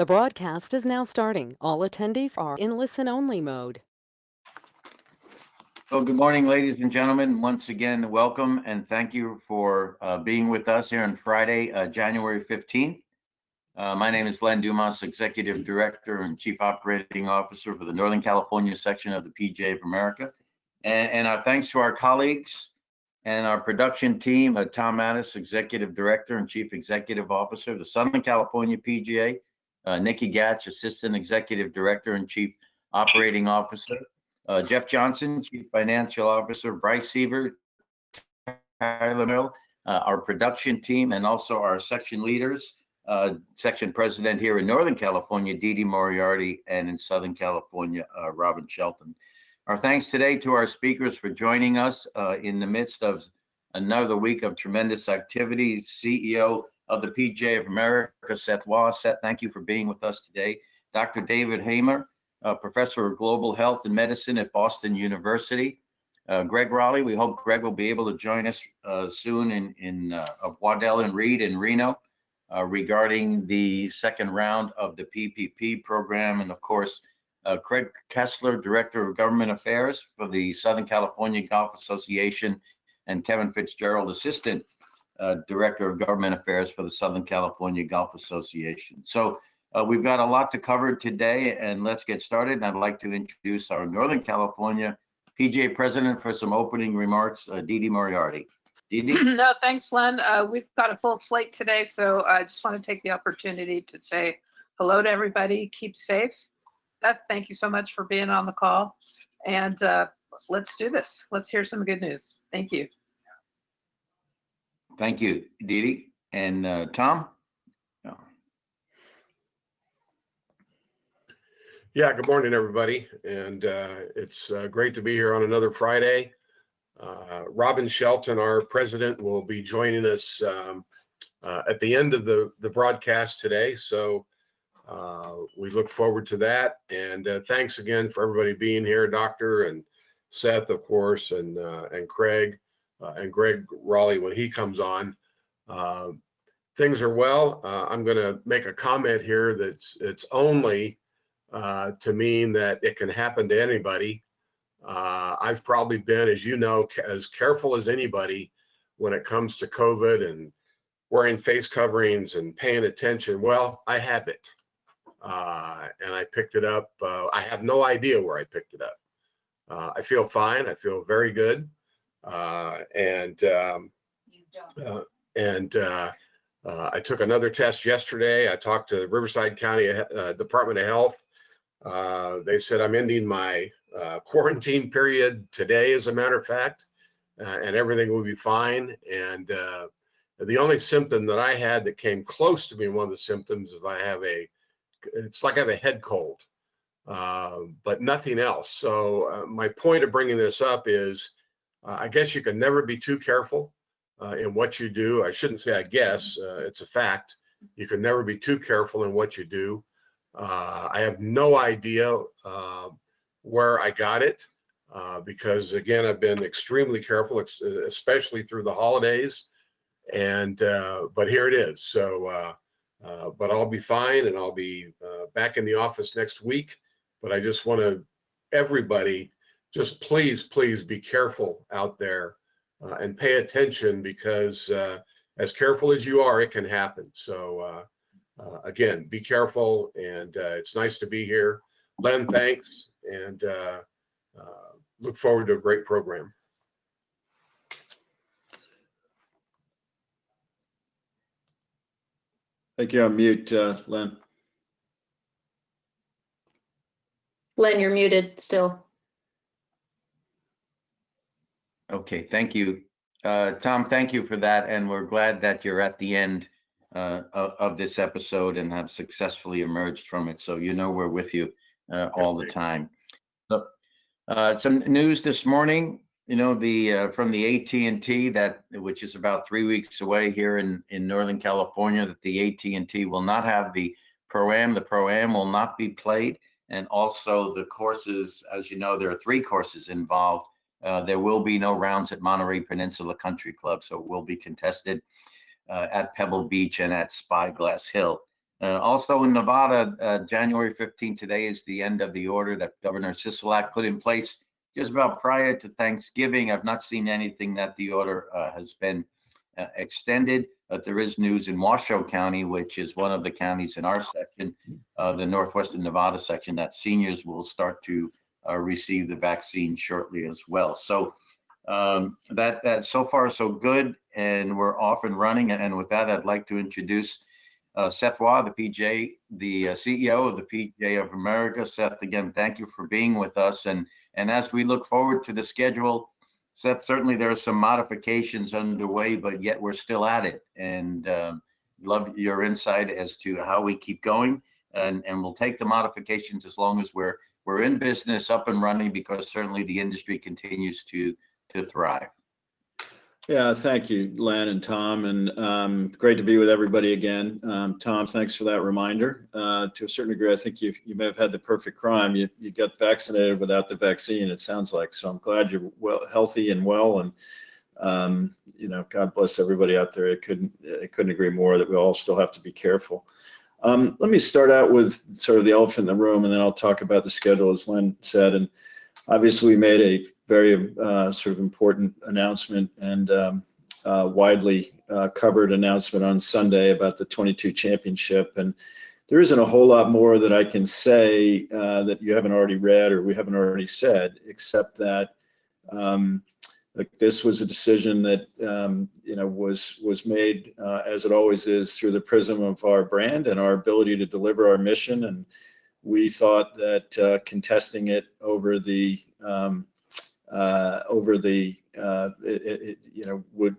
The broadcast is now starting. All attendees are in listen-only mode. Well, good morning, ladies and gentlemen. Once again, welcome and thank you for being with us here on Friday, January 15th. My name is Len Dumas, Executive Director and Chief Operating Officer for the Northern California section of the PGA of America. And our thanks to our colleagues and our production team, Tom Mattis, Executive Director and Chief Executive Officer of the Southern California PGA, Nikki Gatch, Assistant Executive Director and Chief Operating Officer, Jeff Johnson, Chief Financial Officer, Bryce Sievert, Tyler Mill, our production team, and also our section leaders, section president here in Northern California, Dee Moriarty, and in Southern California, Robin Shelton. Our thanks today to our speakers for joining us in the midst of another week of tremendous activity. CEO of the PGA of America, Seth Waugh. Seth, thank you for being with us today. Dr. David Hamer, Professor of Global Health and Medicine at Boston University. Greg Raleigh, we hope Greg will be able to join us soon in Waddell and Reed in Reno regarding the second round of the PPP program. And of course, Craig Kessler, Director of Government Affairs for the Southern California Golf Association, and Kevin Fitzgerald, Assistant Director of Government Affairs for the Southern California Golf Association. So we've got a lot to cover today, and let's get started. And I'd like to introduce our Northern California PGA President for some opening remarks, Dee Moriarty. Dee? No, thanks, Len. We've got a full slate today, so I just want to take the opportunity to say hello to everybody. Keep safe. Beth, thank you so much for being on the call. And let's do this. Let's hear some good news. Thank you. Thank you, Dee. And Tom? Yeah, good morning, everybody. And it's great to be here on another Friday. Robin Shelton, our president, will be joining us at the end of the broadcast today. So we look forward to that. And thanks again for everybody being here, Doctor and Seth, of course, and Craig and Greg Raleigh when he comes on. Things are well. I'm going to make a comment here that's it's only to mean that it can happen to anybody. I've probably been, as you know, as careful as anybody when it comes to COVID and wearing face coverings and paying attention. Well, I have it. And I picked it up. I have no idea where I picked it up. I feel fine. I feel very good. I took another test yesterday. I talked to Riverside County Department of Health. They said I'm ending my quarantine period today, as a matter of fact, and everything will be fine. And the only symptom that I had that came close to being one of the symptoms is it's like I have a head cold, but nothing else. So my point of bringing this up is I guess you can never be too careful in what you do. I shouldn't say I guess, it's a fact. You can never be too careful in what you do. I have no idea where I got it because, again, I've been extremely careful, especially through the holidays. And but here it is. So, but I'll be fine, and I'll be back in the office next week. But I just want to everybody just please be careful out there and pay attention, because as careful as you are, it can happen. So again, be careful, and it's nice to be here. Len, thanks, and look forward to a great program. I think you're on mute, Len. Len, you're muted still. Okay, thank you. Tom, thank you for that. And we're glad that you're at the end of this episode and have successfully emerged from it. So you know we're with you all the time. So, some news this morning, you know, from the AT&T, which is about 3 weeks away here in Northern California, that the AT&T will not have the Pro-Am. The Pro-Am will not be played. And also the courses, as you know, there are 3 courses involved. There will be no rounds at Monterey Peninsula Country Club, so it will be contested at Pebble Beach and at Spyglass Hill. Also in Nevada, January 15th, today is the end of the order that Governor Sisolak put in place just about prior to Thanksgiving. I've not seen anything that the order has been extended, but there is news in Washoe County, which is one of the counties in our section, the Northwestern Nevada section, that seniors will start to receive the vaccine shortly as well. So that so far so good, and we're off and running. And with that, I'd like to introduce Seth Waugh, the CEO of the PGA of America. Seth, again, thank you for being with us. And as we look forward to the schedule, Seth, certainly there are some modifications underway, but yet we're still at it. And love your insight as to how we keep going. And we'll take the modifications as long as we're in business, up and running, because certainly the industry continues to thrive. Yeah, thank you, Len and Tom, and great to be with everybody again. Tom, thanks for that reminder. To a certain degree, I think you may have had the perfect crime. You got vaccinated without the vaccine, it sounds like. So I'm glad you're healthy and well, and God bless everybody out there. I couldn't agree more that we all still have to be careful. Let me start out with sort of the elephant in the room, and then I'll talk about the schedule, as Len said. And obviously, we made a very sort of important announcement and widely covered announcement on Sunday about the 22 championship. And there isn't a whole lot more that I can say that you haven't already read or we haven't already said, except that this was a decision that was made as it always is through the prism of our brand and our ability to deliver our mission. And we thought that contesting it over the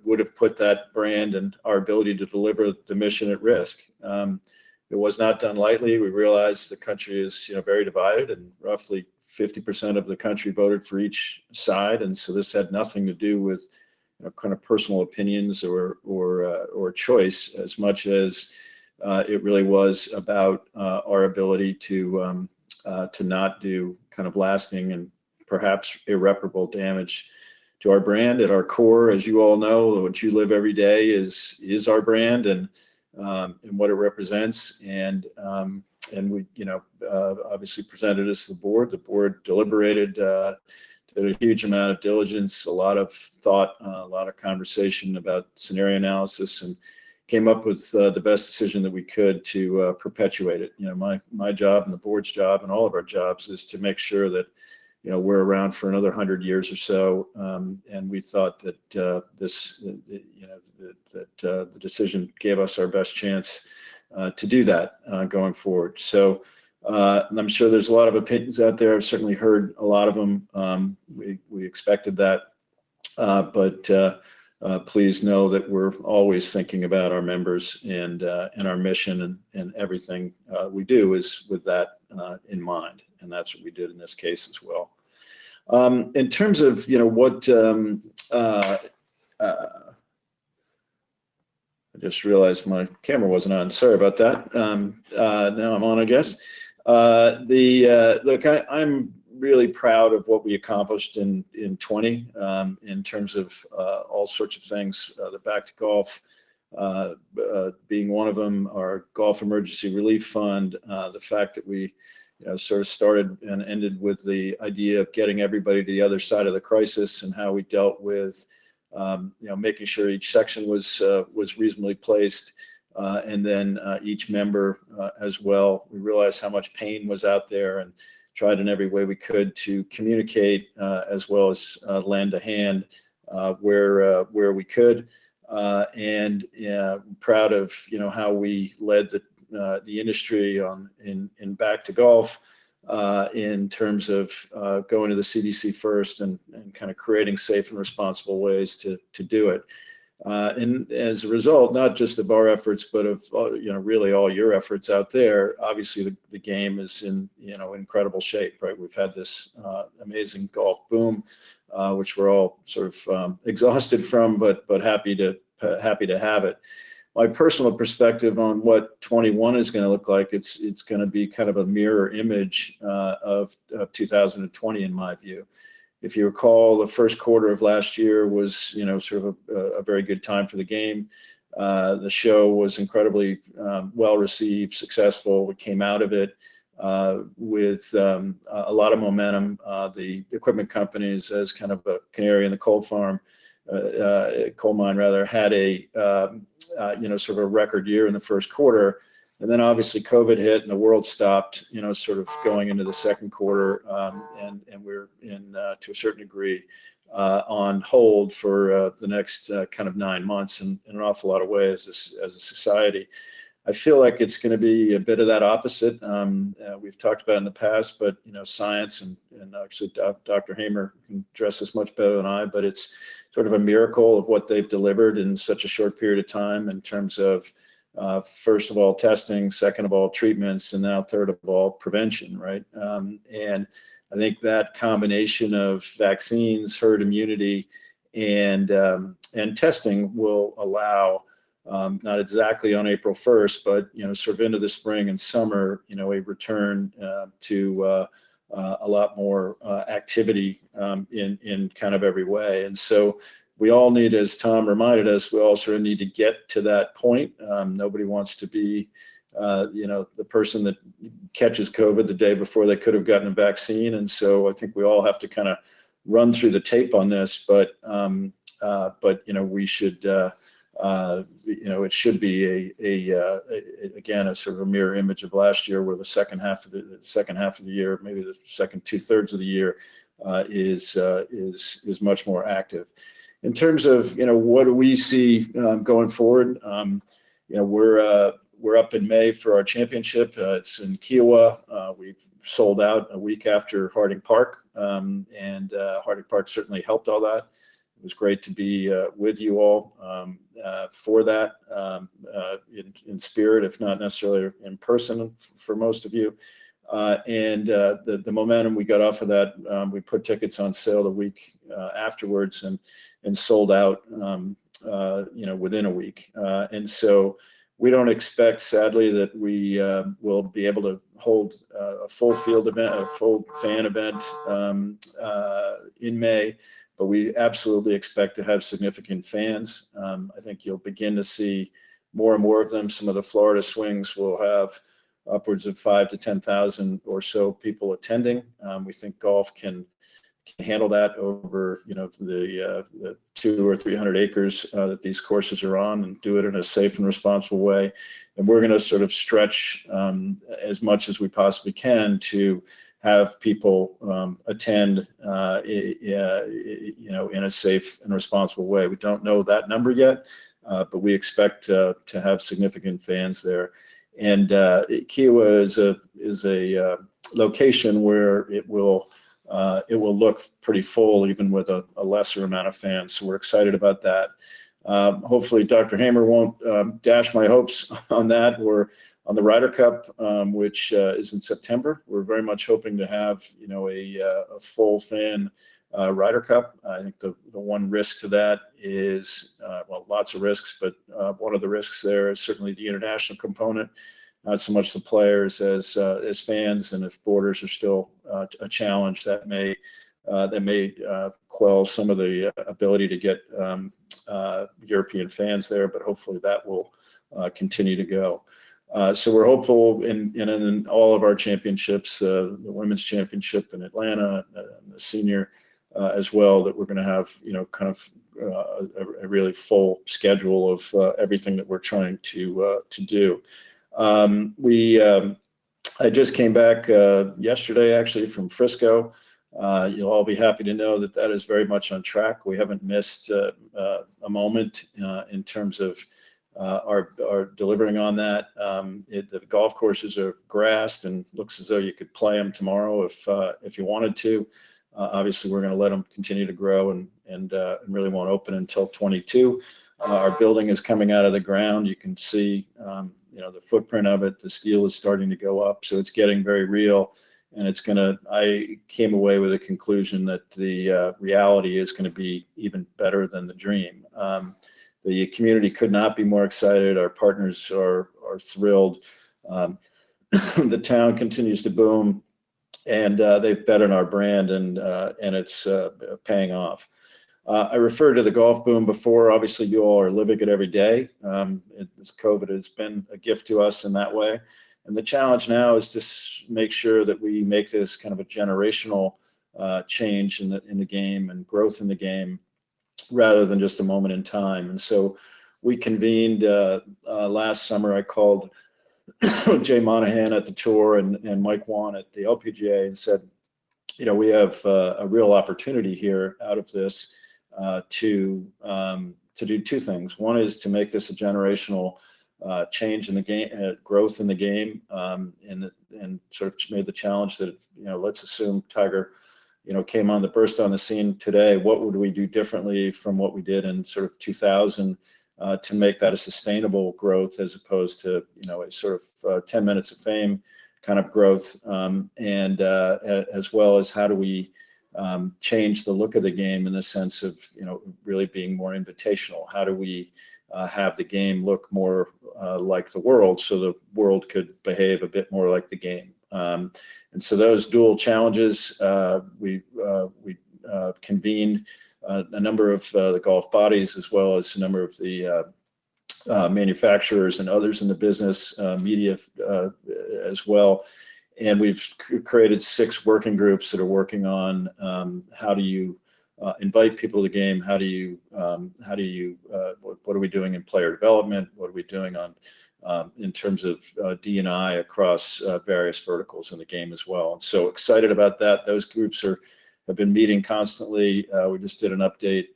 would have put that brand and our ability to deliver the mission at risk. It was not done lightly. We realized the country is very divided, and roughly 50% of the country voted for each side, and so this had nothing to do with kind of personal opinions or choice, as much as it really was about our ability to not do kind of lasting and perhaps irreparable damage to our brand. At our core, as you all know, what you live every day is our brand and what it represents. And we obviously presented this to the board. The board deliberated, did a huge amount of diligence, a lot of thought, a lot of conversation about scenario analysis, and came up with the best decision that we could to perpetuate it. My job and the board's job and all of our jobs is to make sure that we're around for another 100 years or so, and we thought that the decision gave us our best chance to do that going forward. So I'm sure there's a lot of opinions out there. I've certainly heard a lot of them. We expected that, but please know that we're always thinking about our members and our mission, and everything we do is with that in mind, and that's what we did in this case as well. In terms of what I just realized my camera wasn't on. Sorry about that. Now I'm on, I guess. Look, I'm really proud of what we accomplished in 20 in terms of all sorts of things. The Back to Golf being one of them, our Golf Emergency Relief Fund, the fact that we sort of started and ended with the idea of getting everybody to the other side of the crisis, and how we dealt with making sure each section was reasonably placed, and then each member as well. We realized how much pain was out there and tried in every way we could to communicate as well as lend a hand where we could, and proud of how we led the industry in Back to Golf in terms of going to the CDC first and kind of creating safe and responsible ways to do it. And as a result, not just of our efforts, but of really all your efforts out there, obviously the game is in incredible shape, right? We've had this amazing golf boom, which we're all sort of exhausted from, but happy to have it. My personal perspective on what 21 is going to look like, it's going to be kind of a mirror image of 2020 in my view. If you recall, the first quarter of last year was sort of a very good time for the game. The show was incredibly well received, successful. We came out of it with a lot of momentum. The equipment companies, as kind of a canary in the coal mine rather, had a sort of a record year in the first quarter. And then obviously COVID hit and the world stopped, sort of going into the second quarter, and we're in, to a certain degree, on hold for the next kind of 9 months in an awful lot of ways as a society. I feel like it's going to be a bit of that opposite. We've talked about it in the past, but science and actually Dr. Hamer can address this much better than I, but it's sort of a miracle of what they've delivered in such a short period of time in terms of first of all testing, second of all treatments, and now third of all prevention, right? And I think that combination of vaccines, herd immunity, and testing will allow, not exactly on April 1st, but sort of into the spring and summer, a return to a lot more activity in kind of every way. And so we all need, as Tom reminded us, we all sort of need to get to that point. Nobody wants to be the person that catches COVID the day before they could have gotten a vaccine. And so I think we all have to kind of run through the tape on this, but we should, it should be again, a sort of a mirror image of last year, where the second half of the year, maybe the second 2/3 of the year, is much more active. In terms of what do we see going forward, we're up in May for our championship. It's in Kiowa. We've sold out a week after Harding Park, and Harding Park certainly helped all that. It was great to be with you all for that, in spirit, if not necessarily in person for most of you. And the momentum we got off of that, we put tickets on sale the week afterwards and sold out, within a week. And so we don't expect, sadly, that we will be able to hold a full field event, a full fan event in May, but we absolutely expect to have significant fans. I think you'll begin to see more and more of them. Some of the Florida swings will have upwards of 5,000 to 10,000 or so people attending. We think golf can handle that over the 200 or 300 acres that these courses are on, and do it in a safe and responsible way. And we're going to sort of stretch as much as we possibly can to have people attend in a safe and responsible way. We don't know that number yet, but we expect to have significant fans there. And Kiowa is a location where it will look pretty full, even with a lesser amount of fans. So we're excited about that. Hopefully Dr. Hamer won't dash my hopes on that. We're on the Ryder Cup, which is in September. We're very much hoping to have a full fan Ryder Cup. I think the one risk to that is, well, lots of risks, but one of the risks there is certainly the international component, not so much the players as fans. And if borders are still a challenge, that may quell some of the ability to get European fans there, but hopefully that will continue to go. So we're hopeful in all of our championships, the women's championship in Atlanta, and the senior as well, that we're going to have kind of a really full schedule of everything that we're trying to do. I just came back yesterday, actually, from Frisco. You'll all be happy to know that that is very much on track. We haven't missed a moment in terms of our delivering on that. The golf courses are grassed and looks as though you could play them tomorrow if you wanted to. Obviously, we're going to let them continue to grow and really won't open until 22. Our building is coming out of the ground. You can see the footprint of it. The steel is starting to go up, so it's getting very real. And I came away with a conclusion that the reality is going to be even better than the dream. The community could not be more excited. Our partners are thrilled. The town continues to boom, and they've bet on our brand, and it's paying off. I referred to the golf boom before. Obviously, you all are living it every day. This COVID has been a gift to us in that way. And the challenge now is to make sure that we make this kind of a generational change in the game and growth in the game, rather than just a moment in time. And so we convened last summer. I called Jay Monahan at the Tour and Mike Wan at the LPGA and said, you know, we have a real opportunity here out of this to do two things. One is to make this a generational change in the game, growth in the game, and sort of made the challenge that, you know, let's assume Tiger, you know, came on the scene today. What would we do differently from what we did in sort of 2000 to make that a sustainable growth, as opposed to, you know, a sort of 10 minutes of fame kind of growth, and as well as how do we change the look of the game in the sense of, you know, really being more invitational. How do we have the game look more like the world, so the world could behave a bit more like the game? And so those dual challenges, we convened a number of the golf bodies, as well as a number of the manufacturers and others in the business, media as well. And we've created 6 working groups that are working on how do you invite people to the game? What are we doing in player development? What are we doing on in terms of D&I across various verticals in the game as well? And so excited about that. Those groups have been meeting constantly. We just did an update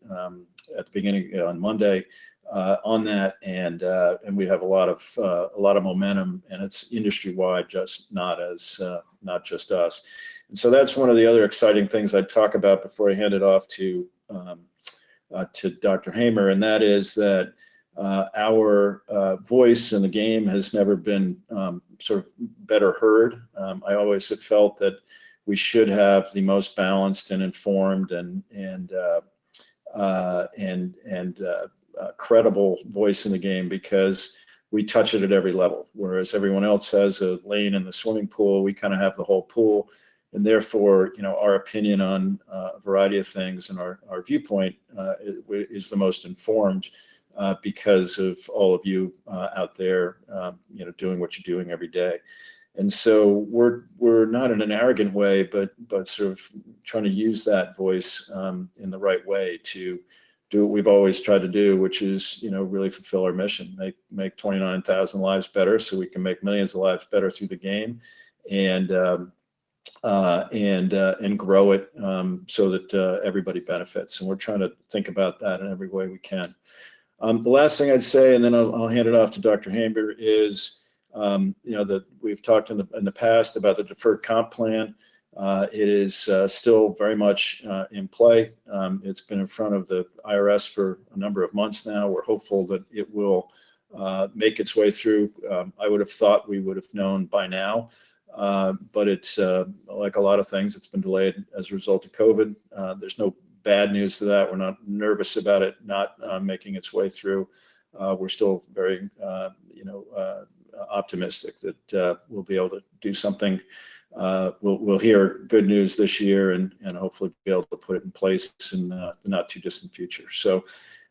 at the beginning on Monday on that, and we have a lot of momentum, and it's industry wide, just not just us. And so that's one of the other exciting things I'd talk about before I hand it off to Dr. Hamer, and that is that our voice in the game has never been sort of better heard. I always have felt that we should have the most balanced and informed and credible voice in the game, because we touch it at every level. Whereas everyone else has a lane in the swimming pool, we kind of have the whole pool, and therefore, you know, our opinion on a variety of things and our viewpoint is the most informed because of all of you out there, you know, doing what you're doing every day. And so we're not in an arrogant way, but sort of trying to use that voice in the right way to do what we've always tried to do, which is, you know, really fulfill our mission, make 29,000 lives better, so we can make millions of lives better through the game, and grow it so that everybody benefits. And we're trying to think about that in every way we can. The last thing I'd say, and then I'll hand it off to Dr. Hamer, is you know, that we've talked in the past about the deferred comp plan. It is still very much in play. It's been in front of the IRS for a number of months now. We're hopeful that it will make its way through. I would have thought we would have known by now, but it's like a lot of things, it's been delayed as a result of COVID. There's no bad news to that. We're not nervous about it not making its way through. We're still very, you know, optimistic that we'll be able to do something. We'll hear good news this year, and hopefully be able to put it in place in the not too distant future. So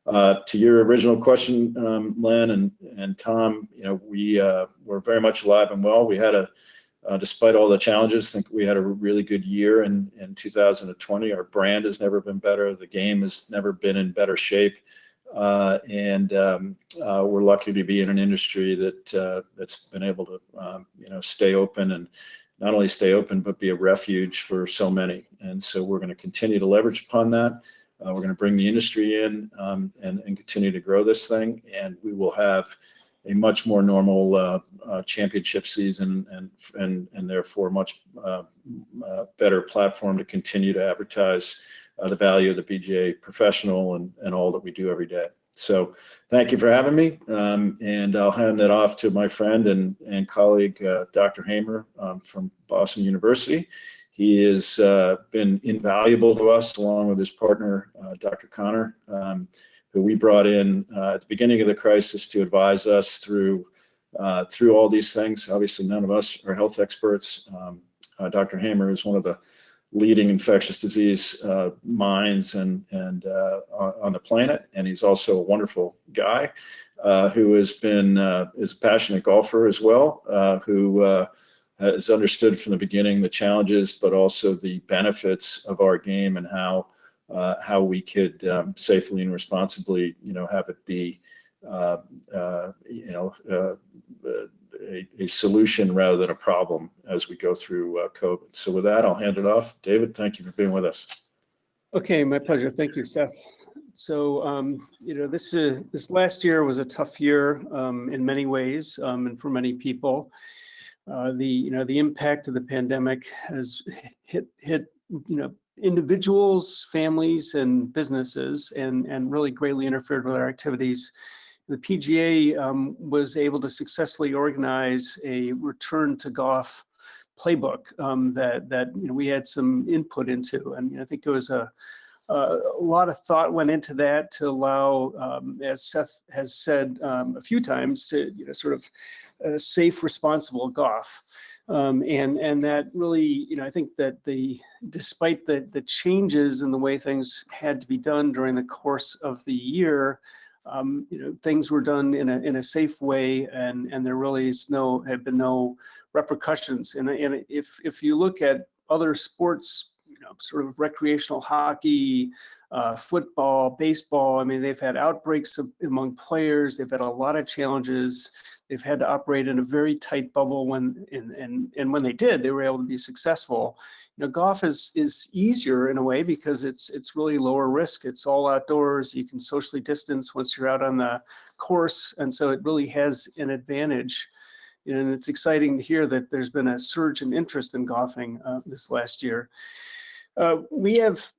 to your original question, Len and Tom, you know, we're very much alive and well. We had despite all the challenges, I think we had a really good year in 2020. Our brand has never been better. The game has never been in better shape. And we're lucky to be in an industry that's been able to, you know, stay open, and not only stay open, but be a refuge for so many. And so we're going to continue to leverage upon that. We're going to bring the industry in and continue to grow this thing, and we will have a much more normal championship season, and therefore much better platform to continue to advertise the value of the PGA professional and all that we do every day. So thank you for having me, and I'll hand it off to my friend and colleague, Dr. Hamer from Boston University. He has been invaluable to us, along with his partner, Dr. Connor, who we brought in at the beginning of the crisis to advise us through all these things. Obviously, none of us are health experts. Dr. Hamer is one of the leading infectious disease minds and on the planet, and he's also a wonderful guy who has been is a passionate golfer as well, who has understood from the beginning the challenges, but also the benefits of our game and how we could safely and responsibly, have it be, a solution rather than a problem as we go through COVID. So with that, I'll hand it off. David, thank you for being with us. Okay, my pleasure. Thank you, Seth. So, this last year was a tough year in many ways, and for many people. The impact of the pandemic has hit individuals, families, and businesses, and really greatly interfered with our activities. The PGA was able to successfully organize a return to golf playbook that we had some input into, and I think it was a lot of thought went into that to allow, as Seth has said a few times, to sort of safe, responsible golf. And that really, I think that despite the changes in the way things had to be done during the course of the year, things were done in a safe way, and there really have been no repercussions. And if you look at other sports, sort of recreational hockey, football, baseball, I mean, they've had outbreaks among players. They've had a lot of challenges. They've had to operate in a very tight bubble and when they did, they were able to be successful. Golf is easier in a way because it's really lower risk. It's all outdoors. You can socially distance once you're out on the course, and so it really has an advantage. And it's exciting to hear that there's been a surge in interest in golfing this last year. We have,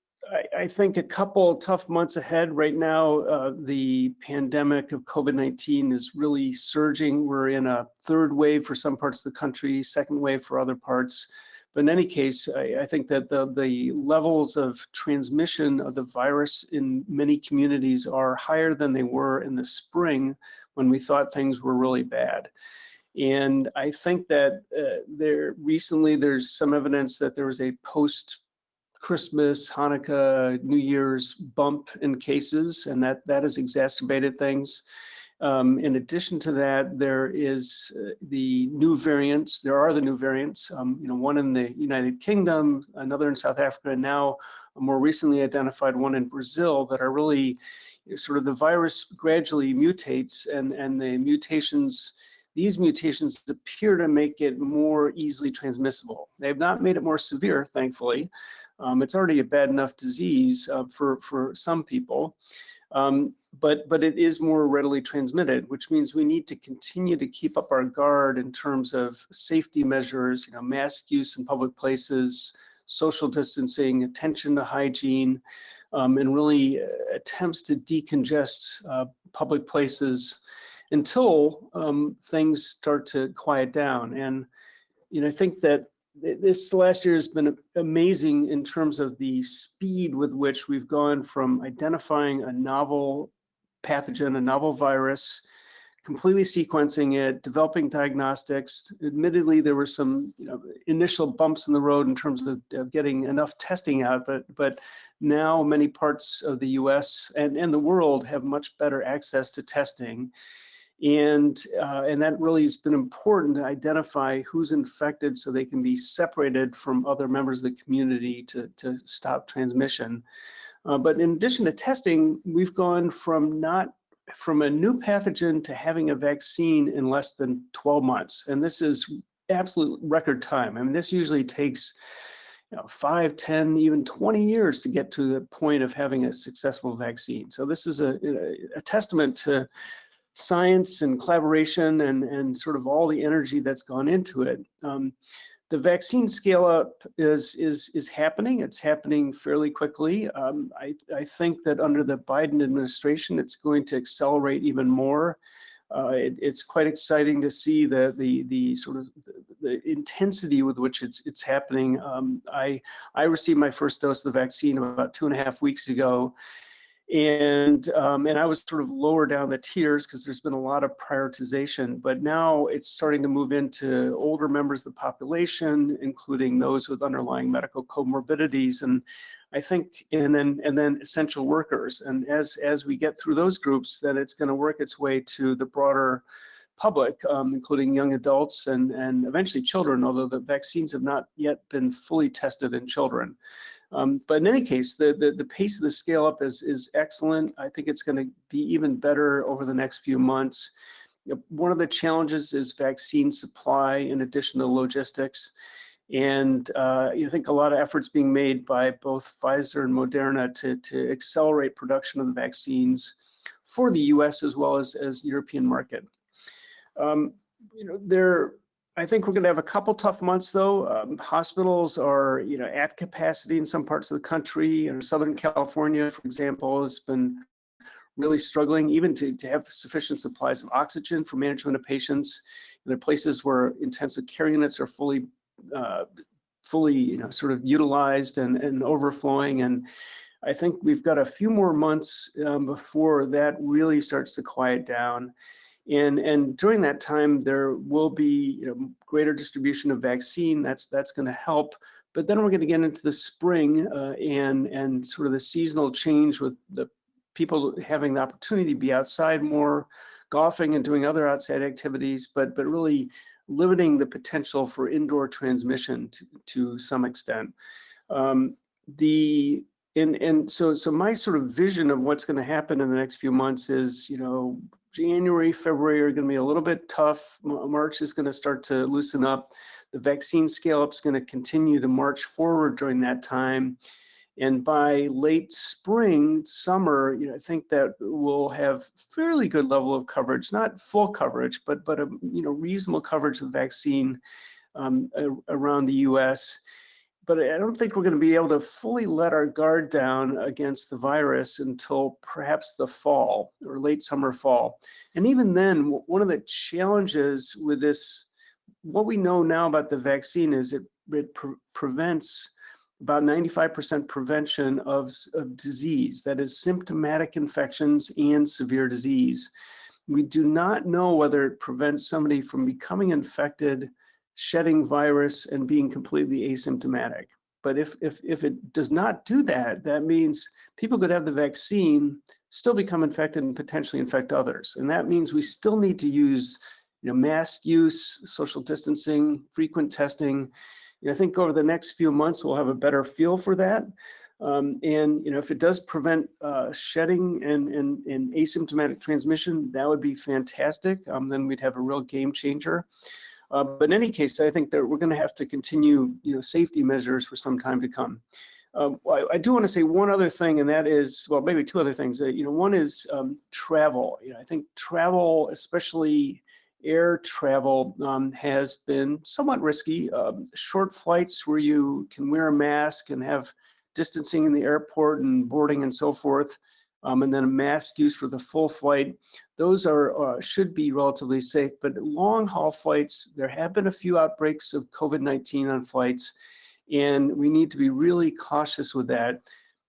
I think, a couple tough months ahead. Right now, the pandemic of COVID-19 is really surging. We're in a third wave for some parts of the country, second wave for other parts. But in any case, I think that the levels of transmission of the virus in many communities are higher than they were in the spring when we thought things were really bad. And I think that there's some evidence that there was a post-Christmas, Hanukkah, New Year's bump in cases, and that has exacerbated things. In addition to that, there is the new variants. There are the new variants, one in the United Kingdom, another in South Africa, and now a more recently identified one in Brazil that are really sort of the virus gradually mutates, and these mutations appear to make it more easily transmissible. They have not made it more severe, thankfully. It's already a bad enough disease for some people. But it is more readily transmitted, which means we need to continue to keep up our guard in terms of safety measures, mask use in public places, social distancing, attention to hygiene, and really attempts to decongest public places until things start to quiet down. And I think that this last year has been amazing in terms of the speed with which we've gone from identifying a novel pathogen, a novel virus, completely sequencing it, developing diagnostics. Admittedly, there were some initial bumps in the road in terms of getting enough testing out, but now many parts of the US and the world have much better access to testing. And that really has been important to identify who's infected so they can be separated from other members of the community to stop transmission. But in addition to testing, we've gone from a new pathogen to having a vaccine in less than 12 months. And this is absolute record time. I mean, this usually takes 5, 10, even 20 years to get to the point of having a successful vaccine. So this is a testament to science and collaboration and sort of all the energy that's gone into it. The vaccine scale up is happening. It's happening fairly quickly. I think that under the Biden administration, it's going to accelerate even more. It's quite exciting to see the sort of the intensity with which it's happening. I received my first dose of the vaccine about 2.5 weeks ago. And I was sort of lower down the tiers because there's been a lot of prioritization, but now it's starting to move into older members of the population, including those with underlying medical comorbidities, and I think, and then essential workers. And as we get through those groups, then it's going to work its way to the broader public, including young adults and eventually children, although the vaccines have not yet been fully tested in children. But in any case, the pace of the scale up is excellent. I think it's going to be even better over the next few months. One of the challenges is vaccine supply in addition to logistics. And I think a lot of efforts being made by both Pfizer and Moderna to accelerate production of the vaccines for the US as well as European market. I think we're going to have a couple tough months, though. Hospitals are, at capacity in some parts of the country. In Southern California, for example, has been really struggling even to have sufficient supplies of oxygen for management of patients. There are places where intensive care units are fully sort of utilized and overflowing. And I think we've got a few more months before that really starts to quiet down. And during that time, there will be greater distribution of vaccine. That's going to help. But then we're going to get into the spring and sort of the seasonal change with the people having the opportunity to be outside more, golfing and doing other outside activities, but really limiting the potential for indoor transmission to some extent. So my sort of vision of what's going to happen in the next few months is, January, February are going to be a little bit tough. March is going to start to loosen up. The vaccine scale-up is going to continue to march forward during that time. And by late spring, summer, I think that we'll have fairly good level of coverage, not full coverage, but a reasonable coverage of the vaccine around the U.S. But I don't think we're going to be able to fully let our guard down against the virus until perhaps the fall or late summer, fall. And even then, one of the challenges with this, what we know now about the vaccine is it prevents about 95% prevention of disease, that is symptomatic infections and severe disease. We do not know whether it prevents somebody from becoming infected, shedding virus, and being completely asymptomatic. But if it does not do that, that means people could have the vaccine, still become infected, and potentially infect others. And that means we still need to use mask use, social distancing, frequent testing. I think over the next few months, we'll have a better feel for that. And if it does prevent shedding and asymptomatic transmission, that would be fantastic. Then we'd have a real game changer. But in any case, I think that we're going to have to continue, safety measures for some time to come. I do want to say one other thing, and that is, well, maybe two other things. One is travel. I think travel, especially air travel, has been somewhat risky. Short flights where you can wear a mask and have distancing in the airport and boarding and so forth, and then a mask used for the full flight. Those should be relatively safe, but long haul flights, there have been a few outbreaks of COVID-19 on flights, and we need to be really cautious with that.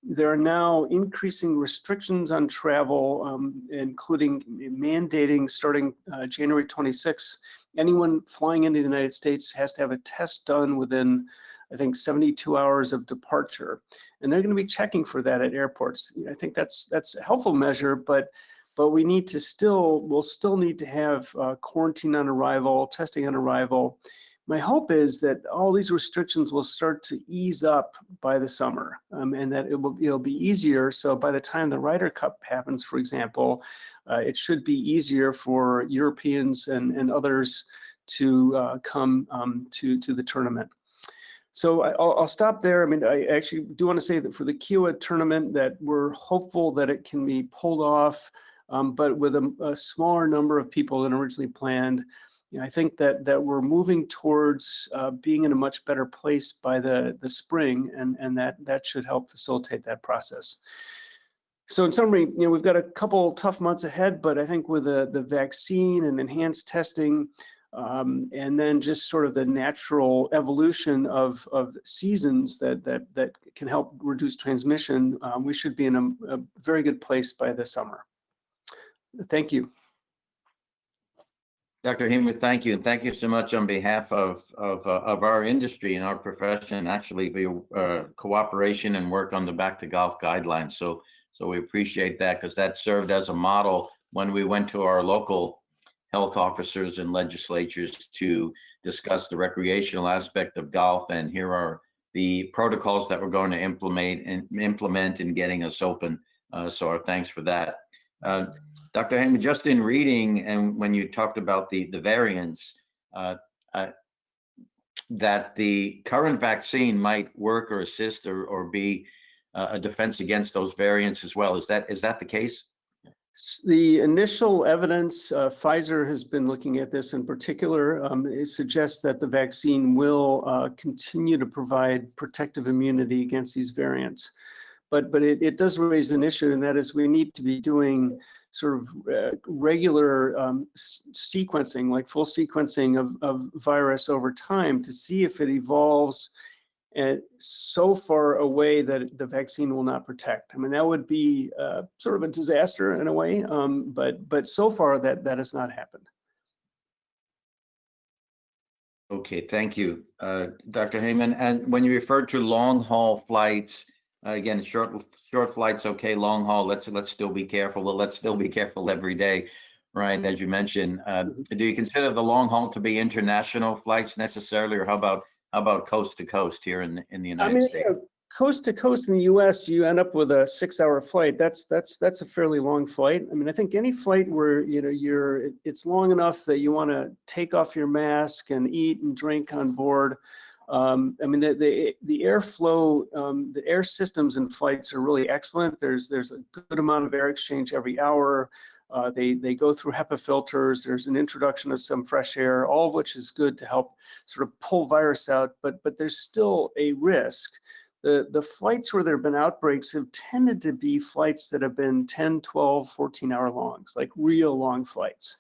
There are now increasing restrictions on travel, including mandating starting January 26th, anyone flying into the United States has to have a test done within, I think, 72 hours of departure. And they're going to be checking for that at airports. I think that's a helpful measure, but we need to we'll still need to have quarantine on arrival, testing on arrival. My hope is that all these restrictions will start to ease up by the summer, and that it'll be easier. So by the time the Ryder Cup happens, for example, it should be easier for Europeans and others to come to the tournament. So I'll stop there. I mean, I actually do want to say that for the Kiowa tournament, that we're hopeful that it can be pulled off, but with a smaller number of people than originally planned. I think that we're moving towards being in a much better place by the spring, and that should help facilitate that process. So in summary, we've got a couple tough months ahead, but I think with the vaccine and enhanced testing, and then just sort of the natural evolution of seasons that can help reduce transmission, we should be in a very good place by the summer. Thank you. Dr. Heyman, thank you. And thank you so much on behalf of our industry and our profession, actually, for your cooperation and work on the Back to Golf guidelines. So we appreciate that, because that served as a model when we went to our local health officers and legislatures to discuss the recreational aspect of golf. And here are the protocols that we're going to implement in getting us open. So our thanks for that. Dr. Heyman, just in reading, and when you talked about the variants, that the current vaccine might work or assist or be a defense against those variants as well. Is that the case? The initial evidence, Pfizer has been looking at this in particular, it suggests that the vaccine will continue to provide protective immunity against these variants. But it does raise an issue, and that is we need to be doing sort of regular sequencing, like full sequencing of virus over time to see if it evolves so far away that the vaccine will not protect. I mean, that would be sort of a disaster in a way, but so far that has not happened. Okay, thank you, Dr. Heyman. And when you referred to long haul flights, again, short flights, okay, long haul, let's still be careful. Well, let's still be careful every day, right? As you mentioned, do you consider the long haul to be international flights necessarily, or how about coast to coast here in the United States? You know, coast to coast in the U.S., you end up with a 6-hour flight. That's a fairly long flight. I mean, I think any flight where it's long enough that you want to take off your mask and eat and drink on board. I mean, the airflow, the air systems in flights are really excellent. There's a good amount of air exchange every hour. They go through HEPA filters. There's an introduction of some fresh air, all of which is good to help sort of pull virus out, but there's still a risk. The flights where there have been outbreaks have tended to be flights that have been 10, 12, 14-hour longs, like real long flights.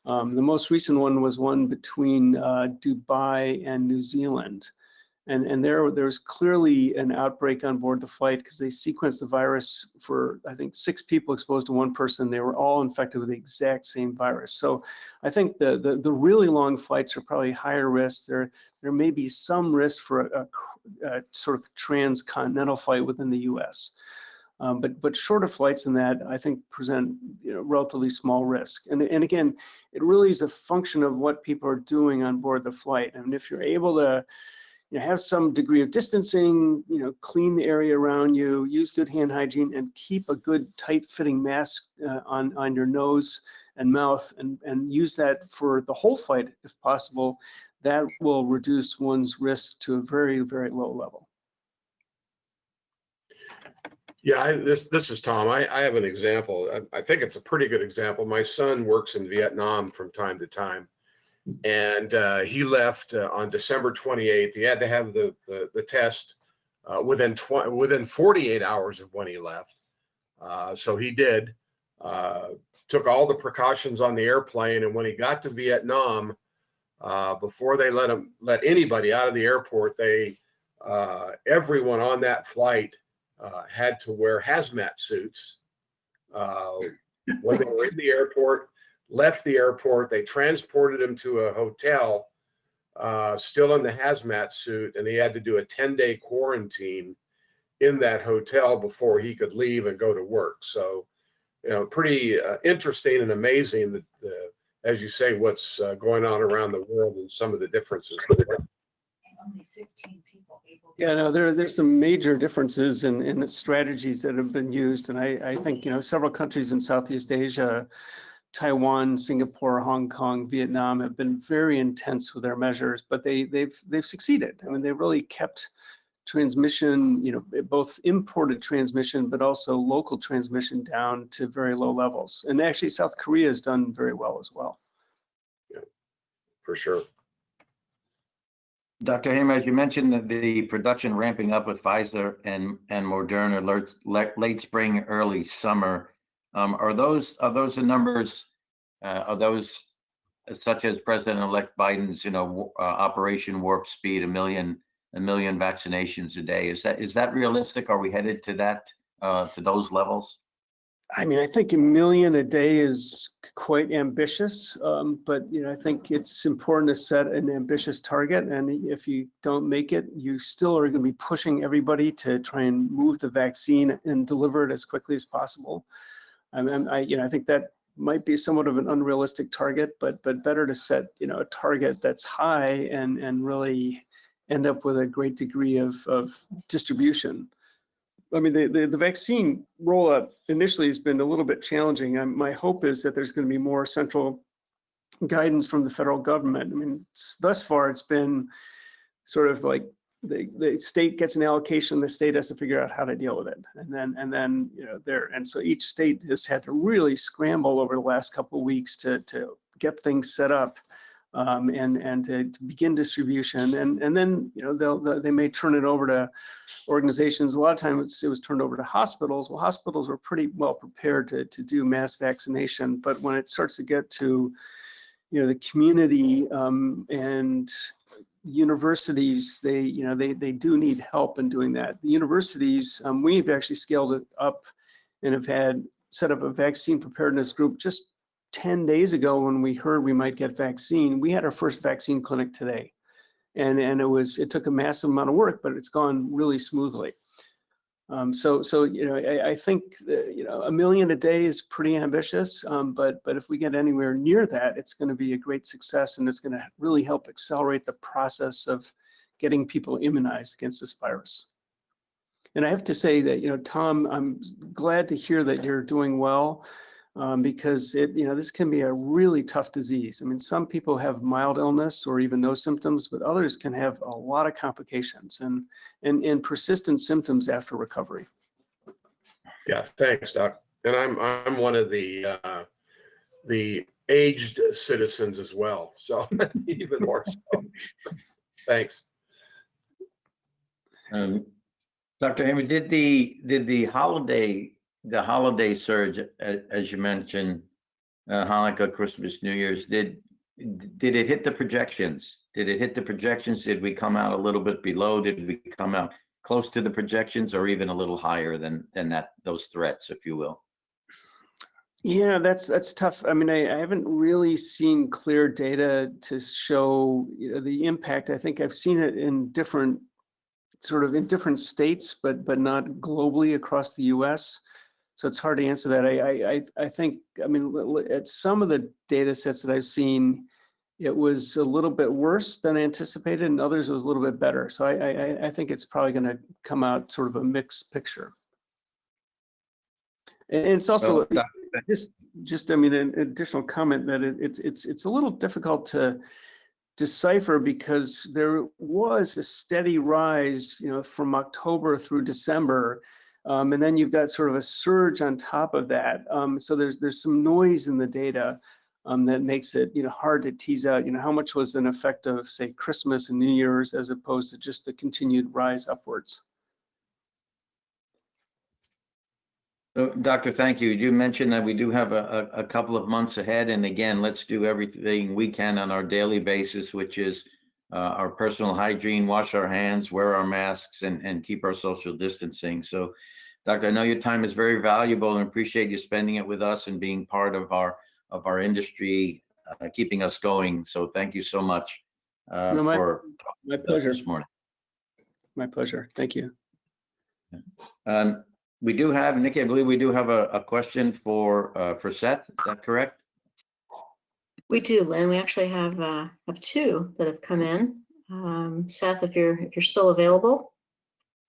The most recent one was one between Dubai and New Zealand. And there's clearly an outbreak on board the flight because they sequenced the virus for, I think, 6 people exposed to one person. They were all infected with the exact same virus. So I think the really long flights are probably higher risk. There may be some risk for a sort of transcontinental flight within the US. But shorter flights than that, I think, present relatively small risk. And again, it really is a function of what people are doing on board the flight. I mean, if you're able to have some degree of distancing, clean the area around you, use good hand hygiene, and keep a good tight-fitting mask on your nose and mouth, and use that for the whole flight if possible, that will reduce one's risk to a very, very low level. Yeah, this is Tom. I have an example. I think it's a pretty good example. My son works in Vietnam from time to time, and he left on December 28th. He had to have the test within 48 hours of when he left. So he did. Took all the precautions on the airplane, and when he got to Vietnam, before they let anybody out of the airport, everyone on that flight had to wear hazmat suits when they were in the airport, left the airport. They transported him to a hotel, still in the hazmat suit, and he had to do a 10-day quarantine in that hotel before he could leave and go to work. So, pretty interesting and amazing that, as you say, what's going on around the world and some of the differences. Only 15 people able to. Yeah, no, there's some major differences in the strategies that have been used, and I think several countries in Southeast Asia, Taiwan, Singapore, Hong Kong, Vietnam have been very intense with their measures, but they've succeeded. I mean, they really kept transmission, both imported transmission, but also local transmission down to very low levels. And actually, South Korea has done very well as well. Yeah, for sure. Dr. Heyman, as you mentioned that the production ramping up with Pfizer and Moderna late spring, early summer, are those the numbers? Are those such as President-elect Biden's, Operation Warp Speed, a million vaccinations a day. Is that realistic? Are we headed to that, to those levels? I mean, I think 1 million a day is quite ambitious, but I think it's important to set an ambitious target. And if you don't make it, you still are going to be pushing everybody to try and move the vaccine and deliver it as quickly as possible. And I think that might be somewhat of an unrealistic target, but better to set a target that's high and really end up with a great degree of distribution. I mean, the vaccine rollout initially has been a little bit challenging. My hope is that there's going to be more central guidance from the federal government. I mean, thus far it's been sort of like the state gets an allocation, the state has to figure out how to deal with it, and then so each state has had to really scramble over the last couple of weeks to get things set up. And to begin distribution, and then they may turn it over to organizations. A lot of times it was turned over to hospitals. Well, hospitals were pretty well prepared to do mass vaccination, but when it starts to get to the community and universities, they do need help in doing that. The universities, we've actually scaled it up and have set up a vaccine preparedness group just 10 days ago. When we heard we might get vaccine, we had our first vaccine clinic today, and it took a massive amount of work, but it's gone really smoothly. So I think 1 million a day is pretty ambitious, but if we get anywhere near that, it's going to be a great success, and it's going to really help accelerate the process of getting people immunized against this virus. And I have to say that Tom, I'm glad to hear that you're doing well. Because this can be a really tough disease. I mean, some people have mild illness or even no symptoms, but others can have a lot of complications and persistent symptoms after recovery. Yeah, thanks, Doc. And I'm one of the aged citizens as well, so even more so. Thanks. Dr. Hamer, did the holiday surge, as you mentioned, Hanukkah, Christmas, New Year's, did it hit the projections? Did we come out a little bit below? Did we come out close to the projections, or even a little higher than those threats, if you will? Yeah, that's tough. I mean, I haven't really seen clear data to show the impact. I think I've seen it in different states, but not globally across the U.S. So it's hard to answer that. I think, I mean, at some of the data sets that I've seen, it was a little bit worse than anticipated, and others it was a little bit better. So I think it's probably going to come out sort of a mixed picture. And it's also just I mean, an additional comment that it's a little difficult to decipher, because there was a steady rise, from October through December. And then you've got sort of a surge on top of that. So there's some noise in the data that makes it hard to tease out how much was an effect of, say, Christmas and New Year's as opposed to just the continued rise upwards. So, Doctor, thank you. You mentioned that we do have a couple of months ahead, and again, let's do everything we can on our daily basis, which is our personal hygiene, wash our hands, wear our masks, and keep our social distancing. So, Doctor, I know your time is very valuable, and appreciate you spending it with us and being part of our industry, keeping us going. So thank you so much for my pleasure this morning. My pleasure. Thank you. We do have, Nikki, I believe we do have a question for Seth. Is that correct? We do, Lynn. We actually have two that have come in. Seth, if you're still available.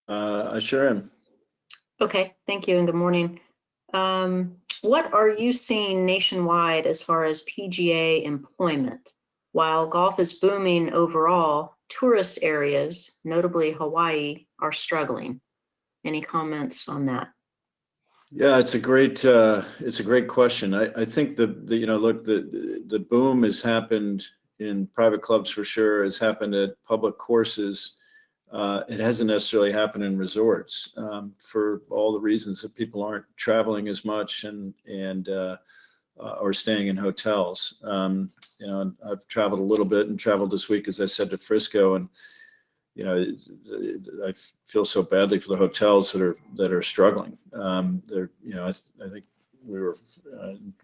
I sure am. Okay, thank you and good morning. What are you seeing nationwide as far as PGA employment? While golf is booming overall, tourist areas, notably Hawaii, are struggling. Any comments on that? Yeah, it's a great question. I think the boom has happened in private clubs for sure. Has happened at public courses. It hasn't necessarily happened in resorts for all the reasons that people aren't traveling as much, and or staying in hotels. You know, I've traveled a little bit and traveled this week, as I said, to Frisco, and you know, I feel so badly for the hotels that are struggling. They're, you know, I think we were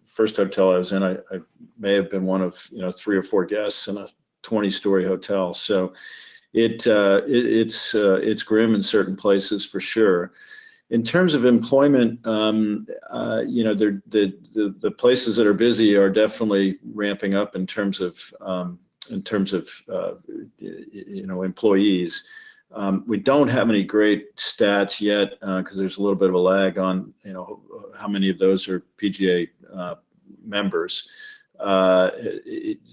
first hotel I was in. I may have been one of 3 or 4 guests in a 20-story hotel. So it's grim in certain places for sure. In terms of employment, you know, the places that are busy are definitely ramping up in terms of you know, employees. We don't have any great stats yet because there's a little bit of a lag on, you know, how many of those are PGA members.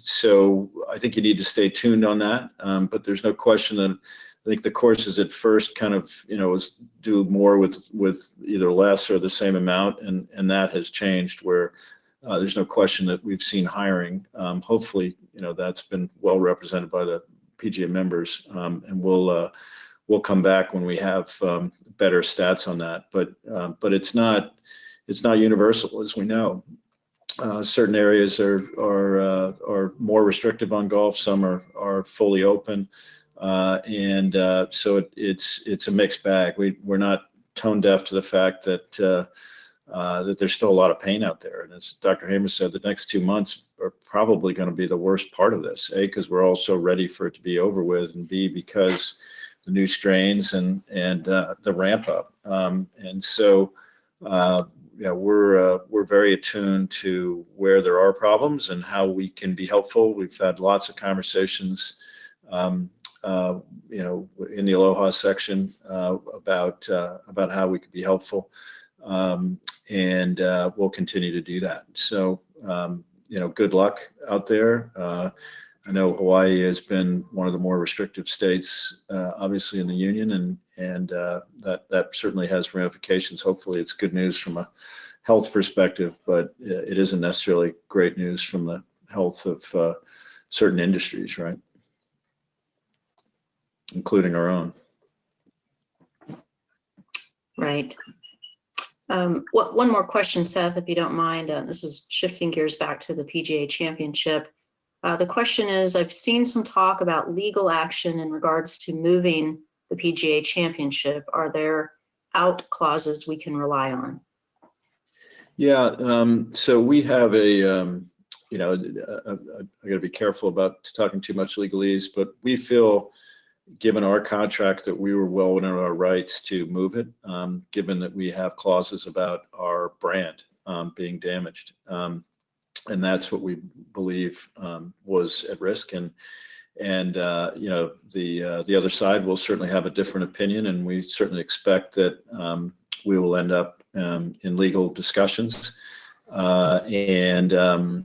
So I think you need to stay tuned on that. But there's no question that I think the courses at first kind of, you know, was do more with either less or the same amount, and that has changed where there's no question that we've seen hiring. Hopefully, you know, that's been well represented by the PGA members, and we'll come back when we have better stats on that. But it's not universal, as we know. Certain areas are more restrictive on golf. Some are fully open, and so it's a mixed bag. We're not tone deaf to the fact that that there's still a lot of pain out there. And as Dr. Hamer said, the next 2 months are probably going to be the worst part of this, A, because we're all so ready for it to be over with, and B, because the new strains and the ramp up. And so, yeah, we're very attuned to where there are problems and how we can be helpful. We've had lots of conversations, you know, in the Aloha section about how we could be helpful. And we'll continue to do that. So, you know, good luck out there. I know Hawaii has been one of the more restrictive states, obviously in the union, and that certainly has ramifications. Hopefully it's good news from a health perspective, but it isn't necessarily great news from the health of certain industries, right? Including our own. Right. One more question, Seth, if you don't mind. This is shifting gears back to the PGA Championship. The question is, I've seen some talk about legal action in regards to moving the PGA Championship. Are there out clauses we can rely on? Yeah, so we have a, you know, I got to be careful about talking too much legalese, but we feel, given our contract, that we were well within our rights to move it, given that we have clauses about our brand being damaged. And that's what we believe was at risk. And you know, the other side will certainly have a different opinion, and we certainly expect that we will end up in legal discussions. And you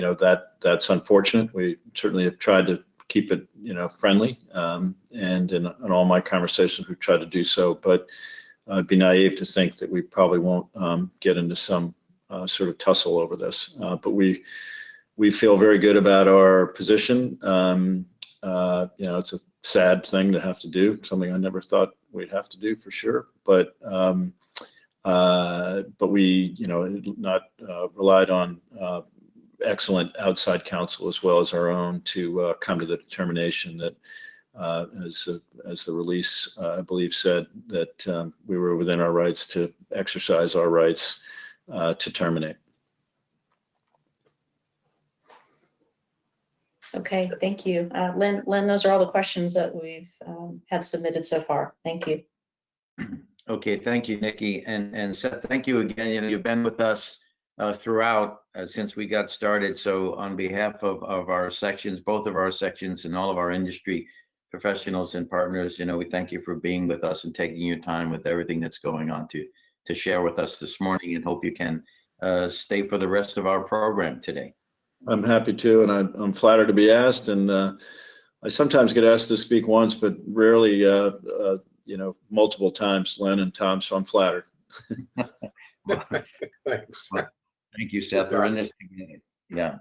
know, that's unfortunate. We certainly have tried to keep it, you know, friendly, and in all my conversations we've tried to do so, but it'd be naive to think that we probably won't get into some sort of tussle over this, but we feel very good about our position. You know, it's a sad thing to have to do, something I never thought we'd have to do for sure, but we, you know, not relied on excellent outside counsel as well as our own to come to the determination that, as the release I believe said, that we were within our rights to exercise our rights to terminate. Okay, thank you. Lynn, those are all the questions that we've had submitted so far. Thank you. Okay, thank you, Nikki. And Seth, thank you again. You know, you've been with us throughout since we got started. So on behalf of our sections, both of our sections and all of our industry professionals and partners, you know, we thank you for being with us and taking your time with everything that's going on to share with us this morning, and hope you can stay for the rest of our program today. I'm happy to, and I'm flattered to be asked, and I sometimes get asked to speak once, but rarely, you know, multiple times, Len and Tom, so I'm flattered. Thanks. Thank you, Seth. We're in this together. Yeah.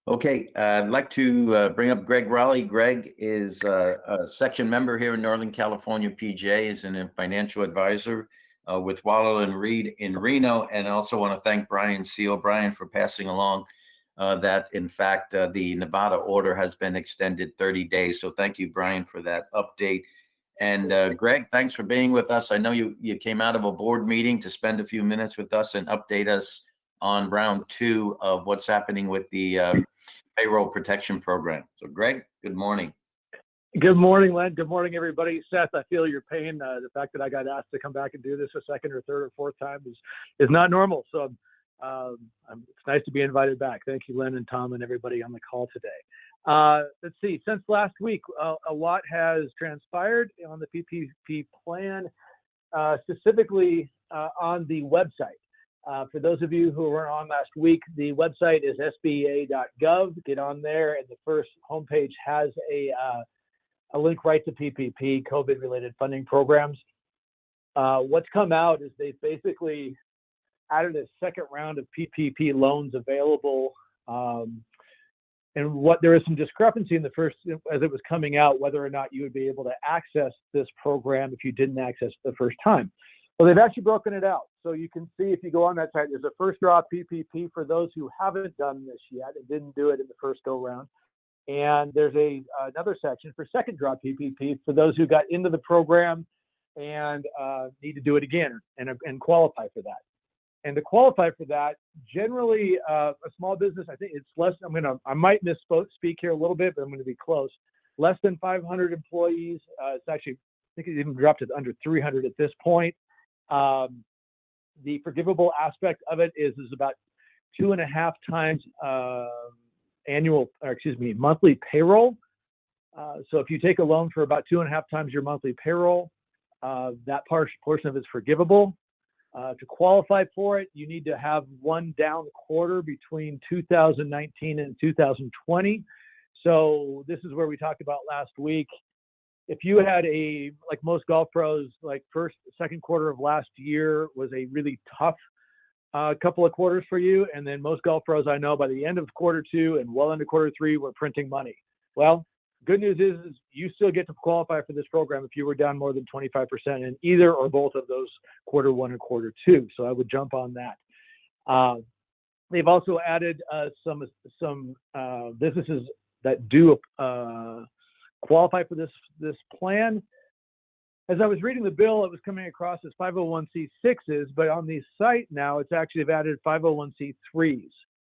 Okay, I'd like to bring up Greg Raleigh. Greg is a section member here in Northern California PGA, is a financial advisor with Waller and Reed in Reno. And I also want to thank Brian Seal, Brian, for passing along that, in fact, the Nevada order has been extended 30 days. So thank you, Brian, for that update. And Greg, thanks for being with us. I know you came out of a board meeting to spend a few minutes with us and update us on round 2 of what's happening with the payroll protection program. So Greg, good morning. Good morning, Len. Good morning, everybody. Seth, I feel your pain. The fact that I got asked to come back and do this a second or third or fourth time is not normal. So it's nice to be invited back. Thank you, Len and Tom and everybody on the call today. Let's see, since last week, a lot has transpired on the PPP plan, specifically on the website. For those of you who were on last week, the website is sba.gov. Get on there, and the first homepage has a link right to PPP, COVID-related funding programs. What's come out is they've basically added a second round of PPP loans available. And what there is some discrepancy in the first, as it was coming out, whether or not you would be able to access this program if you didn't access it the first time. Well, they've actually broken it out. So you can see if you go on that site, there's a first draw PPP for those who haven't done this yet and didn't do it in the first go round. And there's another section for second draw PPP for those who got into the program and need to do it again and qualify for that. And to qualify for that, generally a small business, I think it's less, I might misspeak here a little bit, but I'm going to be close. Less than 500 employees. It's actually, I think it even dropped to under 300 at this point. The forgivable aspect of it is about 2.5 times monthly payroll. So if you take a loan for about 2.5 times your monthly payroll, that portion of it is forgivable. To qualify for it, you need to have one down quarter between 2019 and 2020. So this is where we talked about last week. If you had like most golf pros, like second quarter of last year was a really tough couple of quarters for you. And then most golf pros I know by the end of quarter 2 and well into quarter 3 were printing money. Well, good news is you still get to qualify for this program if you were down more than 25% in either or both of those quarter 1 and quarter 2. So I would jump on that. They've also added some businesses that do qualify for this plan. As I was reading the bill, it was coming across as 501c6s, but on the site now, it's actually added 501c3s.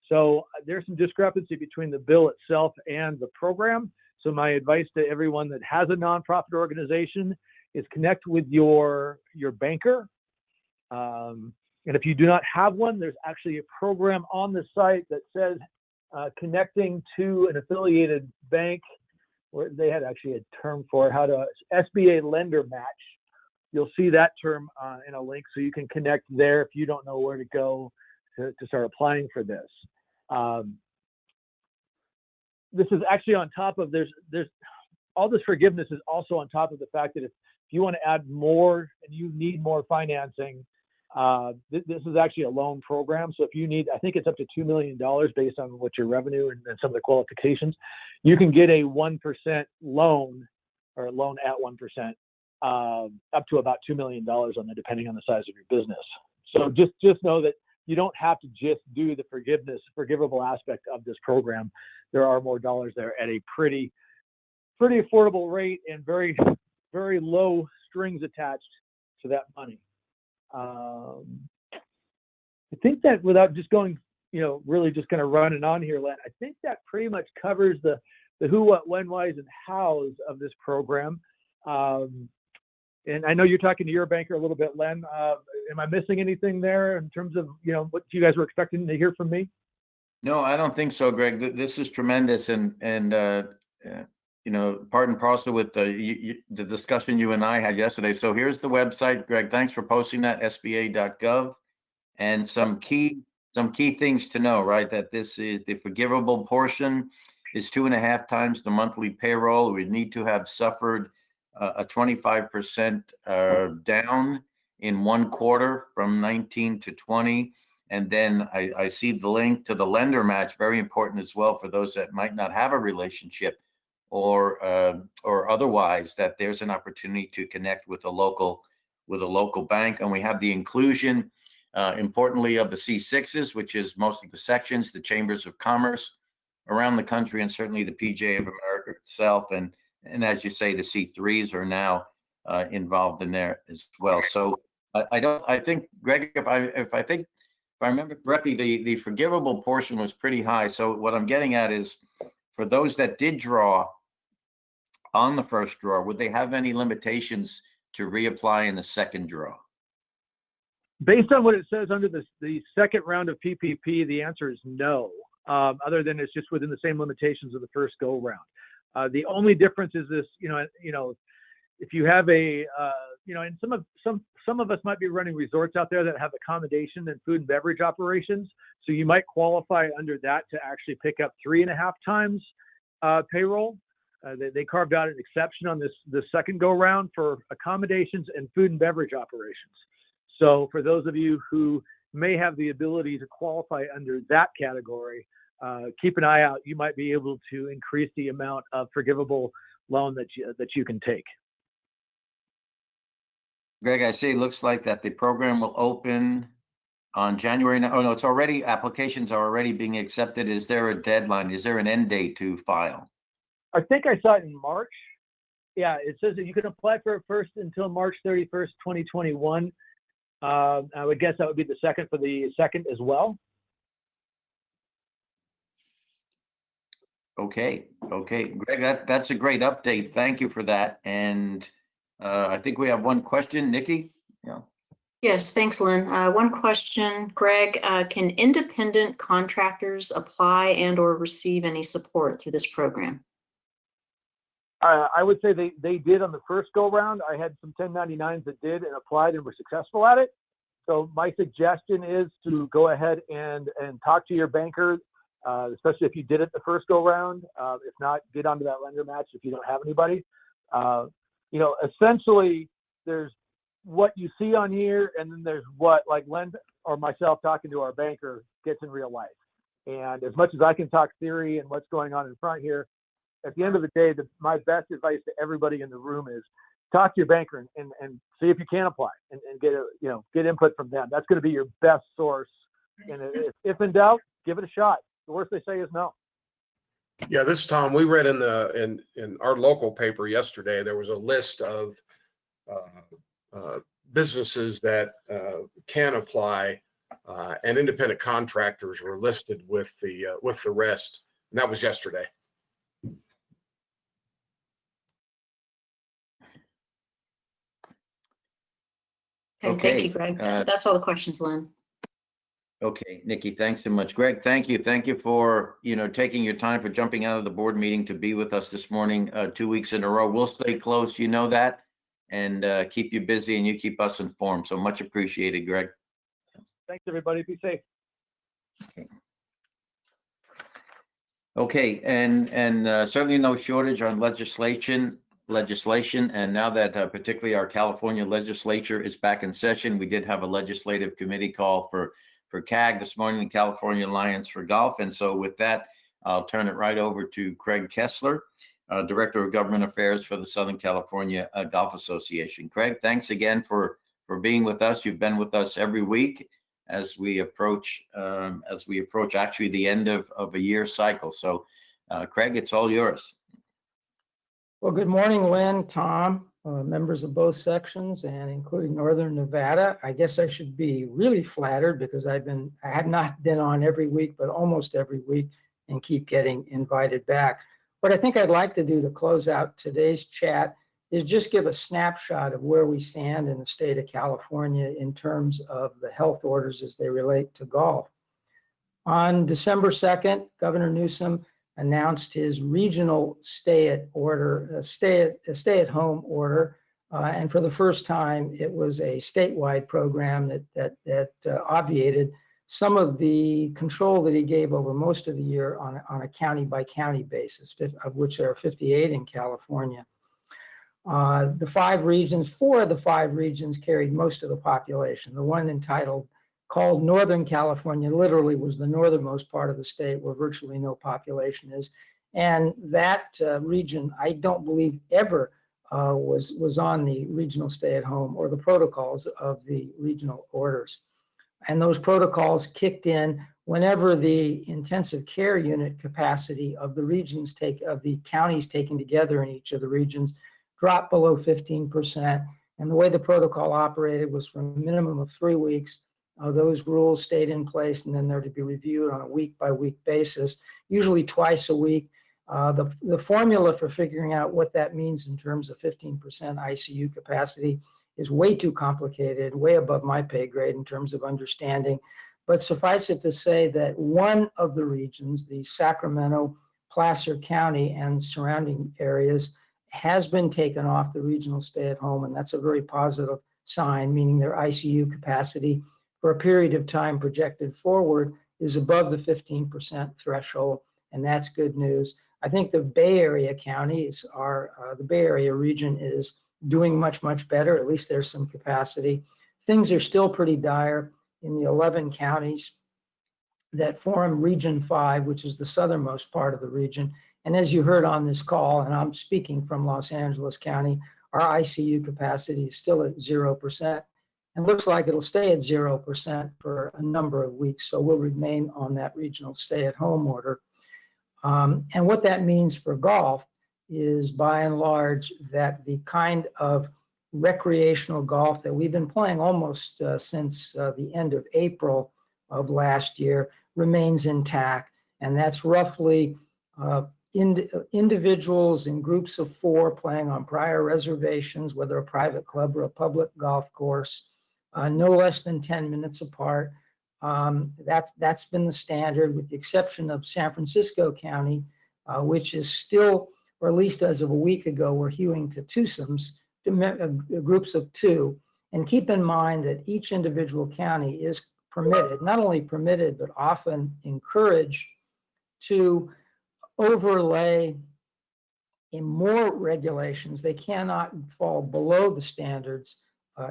So there's some discrepancy between the bill itself and the program. So my advice to everyone that has a nonprofit organization is connect with your banker. And if you do not have one, there's actually a program on the site that says connecting to an affiliated bank, where they had actually a term for how to SBA lender match. You'll see that term in a link, so you can connect there if you don't know where to go to start applying for this. This is actually on top of there's all this forgiveness is also on top of the fact that if you want to add more and you need more financing, this is actually a loan program. So if you need, I think it's up to $2 million based on what your revenue and some of the qualifications, you can get a 1% loan or a loan at 1% up to about $2 million on that, depending on the size of your business. So just know that you don't have to just do the forgivable aspect of this program. There are more dollars there at a pretty affordable rate and very, very low strings attached to that money. I think that without just going, really just kind of running on here, Len, I think that pretty much covers the who, what, when, whys, and hows of this program. And I know you're talking to your banker a little bit, Len. Am I missing anything there in terms of, what you guys were expecting to hear from me? No, I don't think so, Greg. This is tremendous, and part and parcel with the discussion you and I had yesterday. So here's the website, Greg. Thanks for posting that, sba.gov, and some key things to know, right? That this is the forgivable portion is 2.5 times the monthly payroll. We need to have suffered a 25% down in 1 quarter from 19 to 20. And then I see the link to the lender match, very important as well for those that might not have a relationship or otherwise, that there's an opportunity to connect with a local with a local bank. And we have the inclusion, importantly, of the C6s, which is most of the sections, the chambers of commerce around the country, and certainly the PGA of America itself. And as you say, the C3s are now involved in there as well. So I think, Greg, if I remember correctly, the forgivable portion was pretty high. So what I'm getting at is, for those that did draw on the first draw, would they have any limitations to reapply in the second draw? Based on what it says under the second round of PPP, the answer is no. Other than it's just within the same limitations of the first go round. The only difference is this, if you have a, and some of us might be running resorts out there that have accommodation and food and beverage operations. So you might qualify under that to actually pick up 3.5 times payroll. They carved out an exception on the second go round for accommodations and food and beverage operations. So for those of you who may have the ability to qualify under that category, keep an eye out. You might be able to increase the amount of forgivable loan that you can take. Greg, I see it looks like that the program will open on January. Oh no, it's already, applications are already being accepted. Is there a deadline? Is there an end date to file? I think I saw it in March. Yeah, it says that you can apply for it first until March 31st, 2021. I would guess that would be the second for the second as well. Okay, Greg, that's a great update. Thank you for that. And I think we have one question, Nikki. Yeah. Yes, thanks, Lynn. One question, Greg. Can independent contractors apply and or receive any support through this program? I would say they did on the first go round. I had some 1099s that did and applied and were successful at it. So my suggestion is to go ahead and talk to your banker, especially if you did it the first go round. If not, get onto that lender match if you don't have anybody. Essentially, there's what you see on here, and then there's what, like Len or myself talking to our banker, gets in real life. And as much as I can talk theory and what's going on in front here, at the end of the day, my best advice to everybody in the room is talk to your banker and see if you can apply and get input from them. That's going to be your best source. And if in doubt, give it a shot. The worst they say is no. Yeah, this is Tom. We read in our local paper yesterday, there was a list of businesses that can apply, and independent contractors were listed with the rest, and that was yesterday. Okay, thank you, Greg. That's all the questions, Lynn. Okay, Nikki, thanks so much. Greg, thank you. Thank you for, taking your time, for jumping out of the board meeting to be with us this morning, 2 weeks in a row. We'll stay close, you know that, and keep you busy, and you keep us informed. So much appreciated, Greg. Thanks, everybody. Be safe. Okay, and certainly no shortage on legislation. And now that particularly our California legislature is back in session, we did have a legislative committee call for CAG this morning, the California Alliance for Golf. And so with that, I'll turn it right over to Craig Kessler, Director of Government Affairs for the Southern California Golf Association. Craig, thanks again for being with us. You've been with us every week as we approach actually the end of a year cycle. So Craig, it's all yours. Well, good morning, Lynn, Tom, members of both sections, and including Northern Nevada. I guess I should be really flattered because I have not been on every week, but almost every week, and keep getting invited back. What I think I'd like to do to close out today's chat is just give a snapshot of where we stand in the state of California in terms of the health orders as they relate to golf. On December 2nd, Governor Newsom announced his regional stay-at-home order, and for the first time, it was a statewide program that obviated some of the control that he gave over most of the year on a county-by-county basis, of which there are 58 in California. Four of the five regions carried most of the population. The one called Northern California literally was the northernmost part of the state where virtually no population is. And that region, I don't believe ever was on the regional stay-at-home or the protocols of the regional orders. And those protocols kicked in whenever the intensive care unit capacity of the counties taken together in each of the regions dropped below 15%. And the way the protocol operated was for a minimum of 3 weeks. Those rules stayed in place, and then they're to be reviewed on a week-by-week basis, usually twice a week. The formula for figuring out what that means in terms of 15% ICU capacity is way too complicated, way above my pay grade in terms of understanding. But suffice it to say that one of the regions, the Sacramento, Placer County, and surrounding areas, has been taken off the regional stay-at-home, and that's a very positive sign, meaning their ICU capacity for a period of time projected forward is above the 15% threshold, and that's good news. I think the Bay Area counties the Bay Area region is doing much, much better. At least there's some capacity. Things are still pretty dire in the 11 counties that form Region 5, which is the southernmost part of the region. And as you heard on this call, and I'm speaking from Los Angeles County, our ICU capacity is still at 0%. And looks like it'll stay at 0% for a number of weeks. So we'll remain on that regional stay-at-home order. And what that means for golf is, by and large, that the kind of recreational golf that we've been playing almost since the end of April of last year remains intact. And that's roughly individuals in groups of 4 playing on prior reservations, whether a private club or a public golf course, no less than 10 minutes apart. That's been the standard, with the exception of San Francisco County, which is still, or at least as of a week ago, we're hewing to twosomes, groups of 2. And keep in mind that each individual county is permitted, not only permitted, but often encouraged to overlay in more regulations. They cannot fall below the standards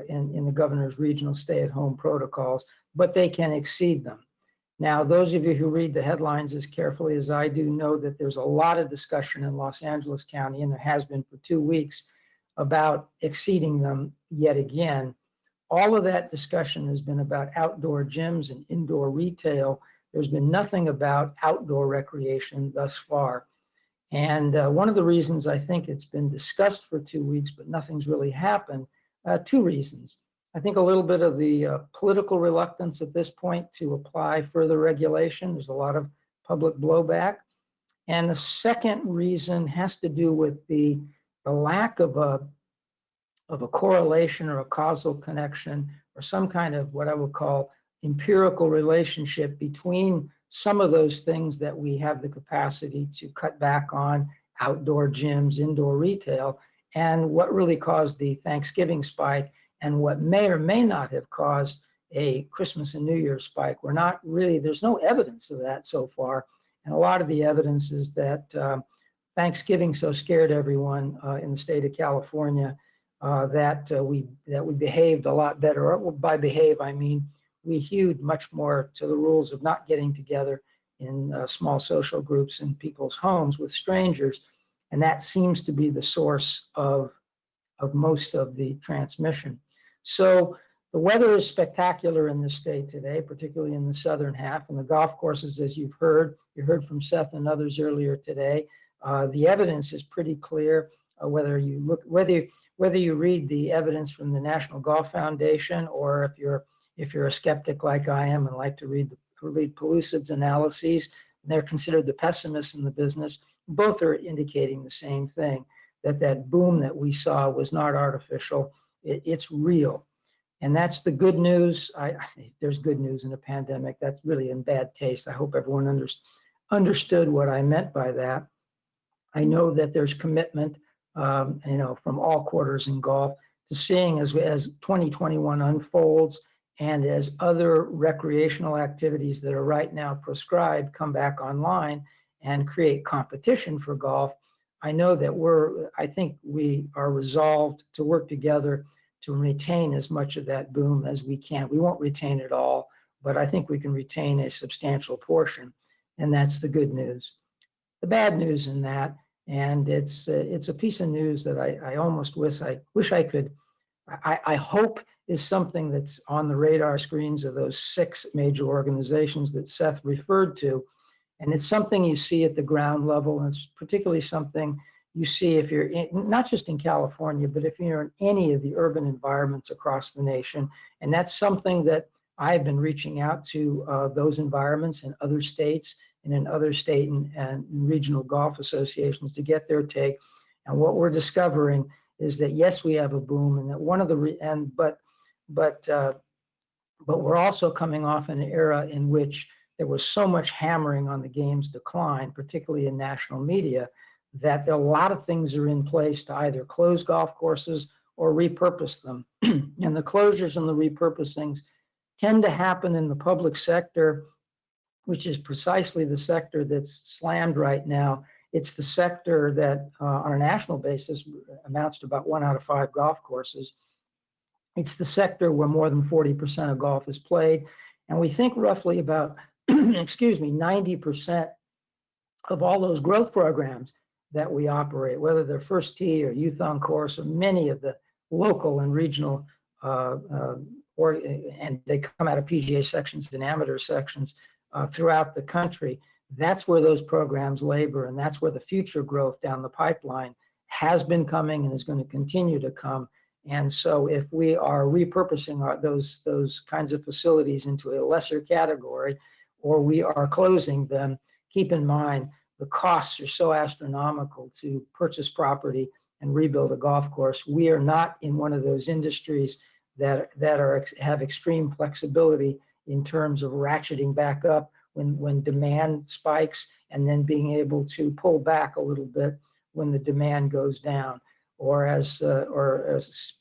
in the governor's regional stay-at-home protocols, but they can exceed them. Now, those of you who read the headlines as carefully as I do know that there's a lot of discussion in Los Angeles County, and there has been for 2 weeks, about exceeding them yet again. All of that discussion has been about outdoor gyms and indoor retail. There's been nothing about outdoor recreation thus far. And one of the reasons I think it's been discussed for 2 weeks, but nothing's really happened, 2 reasons. I think a little bit of the political reluctance at this point to apply further regulation. There's a lot of public blowback. And the second reason has to do with the lack of a correlation or a causal connection, or some kind of what I would call empirical relationship between some of those things that we have the capacity to cut back on, outdoor gyms, indoor retail, and what really caused the Thanksgiving spike, and what may or may not have caused a Christmas and New Year's spike. We're not really, there's no evidence of that so far. And a lot of the evidence is that Thanksgiving so scared everyone in the state of California that we behaved a lot better. By behave, I mean we hewed much more to the rules of not getting together in small social groups in people's homes with strangers. And that seems to be the source of most of the transmission. So the weather is spectacular in this state today, particularly in the southern half. And the golf courses, as you heard from Seth and others earlier today, the evidence is pretty clear. Whether you read the evidence from the National Golf Foundation, or if you're a skeptic like I am and like to read Pellucid's analyses, they're considered the pessimists in the business. Both are indicating the same thing, that boom that we saw was not artificial. It's real. And that's the good news. There's good news in a pandemic. That's really in bad taste. I hope everyone understood what I meant by that. I know that there's commitment, from all quarters in golf to seeing as 2021 unfolds, and as other recreational activities that are right now prescribed come back online and create competition for golf. I know that I think we are resolved to work together to retain as much of that boom as we can. We won't retain it all, but I think we can retain a substantial portion, and that's the good news. The bad news in that, And it's a piece of news that I almost wish I could, I hope is something that's on the radar screens of those 6 major organizations that Seth referred to. And it's something you see at the ground level, and it's particularly something you see if you're not just in California, but if you're in any of the urban environments across the nation. And that's something that I've been reaching out to those environments in other states and in other state and regional golf associations to get their take. And what we're discovering is that yes, we have a boom, and that one of the but we're also coming off an era in which there was so much hammering on the game's decline, particularly in national media, that a lot of things are in place to either close golf courses or repurpose them. And the closures and the repurposings tend to happen in the public sector, which is precisely the sector that's slammed right now. It's the sector that on a national basis amounts to about 1 out of 5 golf courses. It's the sector where more than 40% of golf is played. And we think roughly about, 90% of all those growth programs that we operate, whether they're First Tee or Youth on Course or many of the local and regional, and they come out of PGA sections and amateur sections throughout the country. That's where those programs labor, and that's where the future growth down the pipeline has been coming and is going to continue to come. And so if we are repurposing those kinds of facilities into a lesser category, or we are closing them, keep in mind the costs are so astronomical to purchase property and rebuild a golf course. We are not in one of those industries that have extreme flexibility in terms of ratcheting back up when demand spikes, and then being able to pull back a little bit when the demand goes down. Or as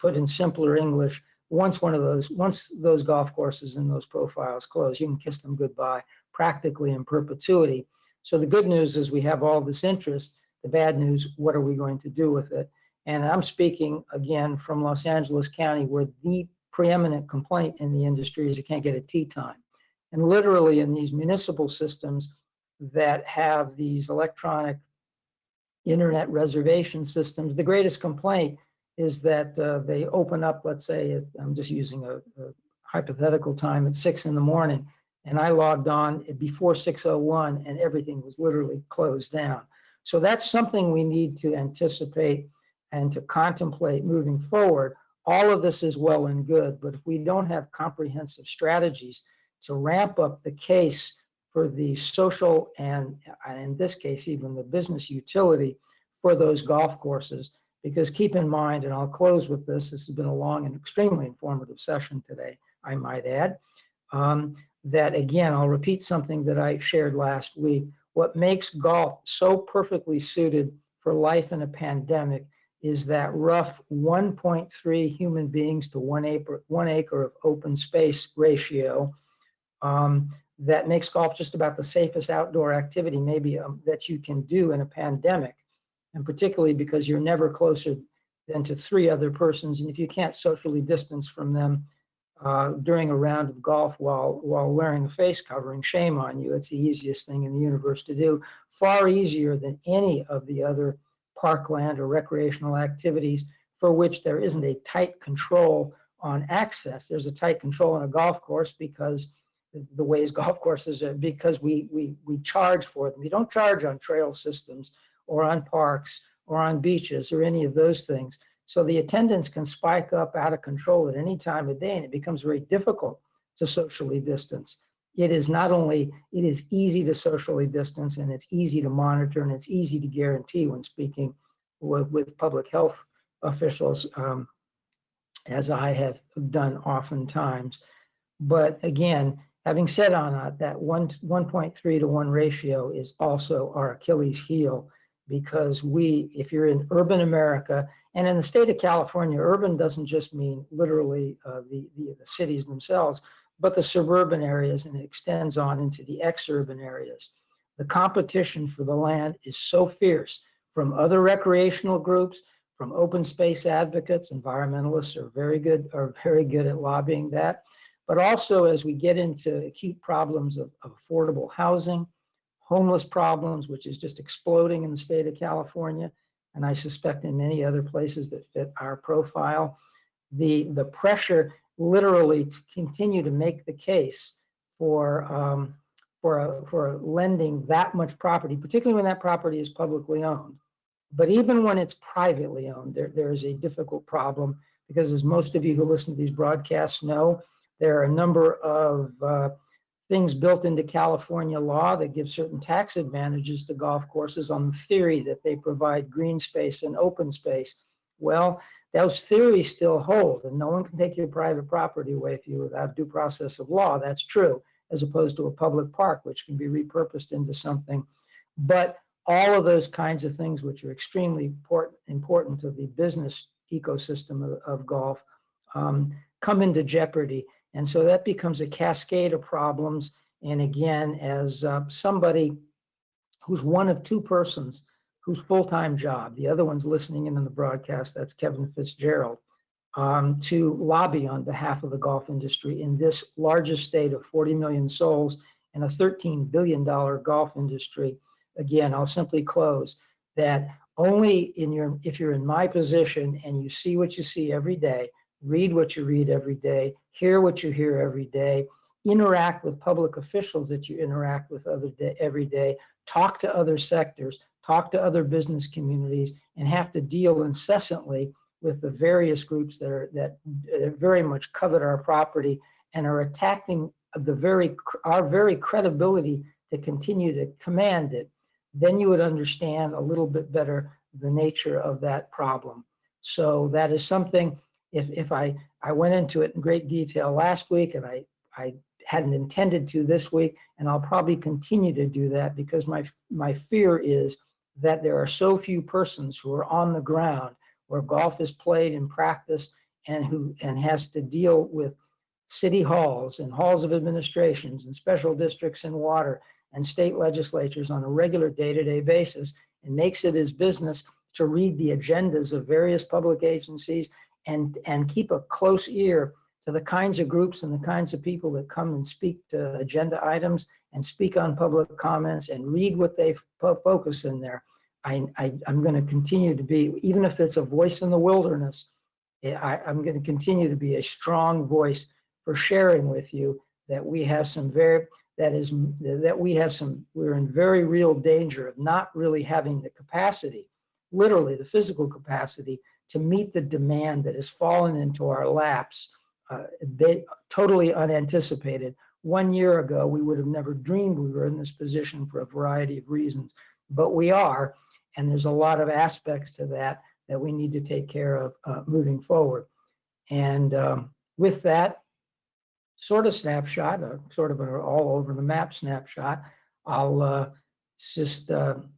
put in simpler English, once those golf courses and those profiles close, you can kiss them goodbye practically in perpetuity. So the good news is we have all this interest. The bad news, what are we going to do with it? And I'm speaking again from Los Angeles County, where the preeminent complaint in the industry is you can't get a tee time. And literally in these municipal systems that have these electronic internet reservation systems, the greatest complaint is that they open up, let's say, I'm just using a hypothetical time, at 6 in the morning, and I logged on before 6:01 and everything was literally closed down. So that's something we need to anticipate and to contemplate moving forward. All of this is well and good, but if we don't have comprehensive strategies to ramp up the case for the social and in this case, even the business utility for those golf courses, because keep in mind, and I'll close with this has been a long and extremely informative session today, I might add, that again, I'll repeat something that I shared last week. What makes golf so perfectly suited for life in a pandemic is that rough 1.3 human beings to 1 acre of open space ratio. That makes golf just about the safest outdoor activity maybe that you can do in a pandemic, and particularly because you're never closer than to 3 other persons, and if you can't socially distance from them during a round of golf while wearing a face covering, shame on you. It's the easiest thing in the universe to do, far easier than any of the other parkland or recreational activities for which there isn't a tight control on access. There's a tight control on a golf course because the ways golf courses are, because we charge for them. You don't charge on trail systems or on parks or on beaches or any of those things. So the attendance can spike up out of control at any time of day, and it becomes very difficult to socially distance. It is easy to socially distance, and it's easy to monitor, and it's easy to guarantee when speaking with public health officials, as I have done oftentimes. But again, having said on that 1.3 to 1 ratio is also our Achilles heel, because if you're in urban America, and in the state of California, urban doesn't just mean literally the cities themselves, but the suburban areas, and it extends on into the exurban areas. The competition for the land is so fierce from other recreational groups, from open space advocates. Environmentalists are very good at lobbying that. But also as we get into acute problems of affordable housing, homeless problems, which is just exploding in the state of California, and I suspect in many other places that fit our profile. The pressure literally to continue to make the case for lending that much property, particularly when that property is publicly owned. But even when it's privately owned, there is a difficult problem, because as most of you who listen to these broadcasts know, there are a number of things built into California law that give certain tax advantages to golf courses on the theory that they provide green space and open space. Well, those theories still hold, and no one can take your private property away if you without due process of law. That's true, as opposed to a public park, which can be repurposed into something. But all of those kinds of things, which are extremely important to the business ecosystem of golf, come into jeopardy. And so that becomes a cascade of problems. And again, as somebody who's one of two persons whose full-time job, the other one's listening in on the broadcast, that's Kevin Fitzgerald, to lobby on behalf of the golf industry in this largest state of 40 million souls and a $13 billion golf industry. Again, I'll simply close that only if you're in my position and you see what you see every day, read what you read every day, hear what you hear every day, interact with public officials that you interact with every day, talk to other sectors, talk to other business communities, and have to deal incessantly with the various groups that very much covet our property and are attacking our very credibility to continue to command it, then you would understand a little bit better the nature of that problem. So that is something, if I went into it in great detail last week, and I hadn't intended to this week, and I'll probably continue to do that, because my fear is that there are so few persons who are on the ground where golf is played and practiced, and has to deal with city halls and halls of administrations and special districts in water and state legislatures on a regular day-to-day basis, and makes it his business to read the agendas of various public agencies and keep a close ear to the kinds of groups and the kinds of people that come and speak to agenda items and speak on public comments and read what they focus in there. I'm going to continue to be, even if it's a voice in the wilderness, I'm going to continue to be a strong voice for sharing with you that we have we're in very real danger of not really having the capacity, literally the physical capacity, to meet the demand that has fallen into our laps, totally unanticipated. 1 year ago, we would have never dreamed we were in this position for a variety of reasons, but we are, and there's a lot of aspects to that we need to take care of moving forward. And with that sort of snapshot, sort of an all over the map snapshot, I'll just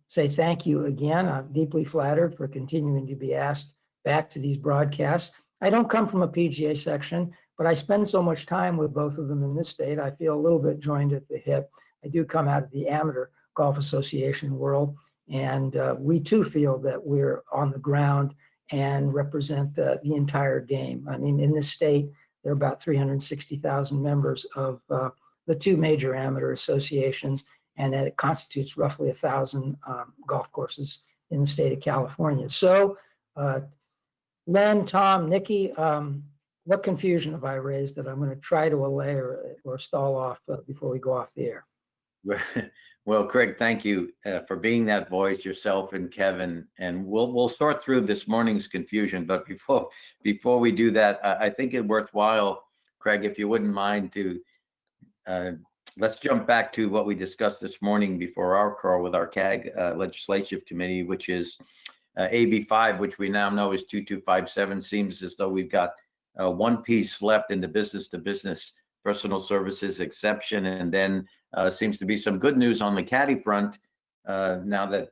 say thank you again. I'm deeply flattered for continuing to be asked back to these broadcasts. I don't come from a PGA section, but I spend so much time with both of them in this state, I feel a little bit joined at the hip. I do come out of the Amateur Golf Association world, and we too feel that we're on the ground and represent the entire game. I mean, in this state, there are about 360,000 members of the two major amateur associations, and it constitutes roughly 1,000 golf courses in the state of California. So, Len, Tom, Nikki, what confusion have I raised that I'm going to try to allay or stall off before we go off the air? Well, Craig, thank you for being that voice, yourself and Kevin. And we'll sort through this morning's confusion. But before we do that, I think it's worthwhile, Craig, if you wouldn't mind, to let's jump back to what we discussed this morning before our call with our CAG Legislative Committee, which is AB5, which we now know is 2257. Seems as though we've got one piece left in the business-to-business personal services exemption, and then seems to be some good news on the caddy front now that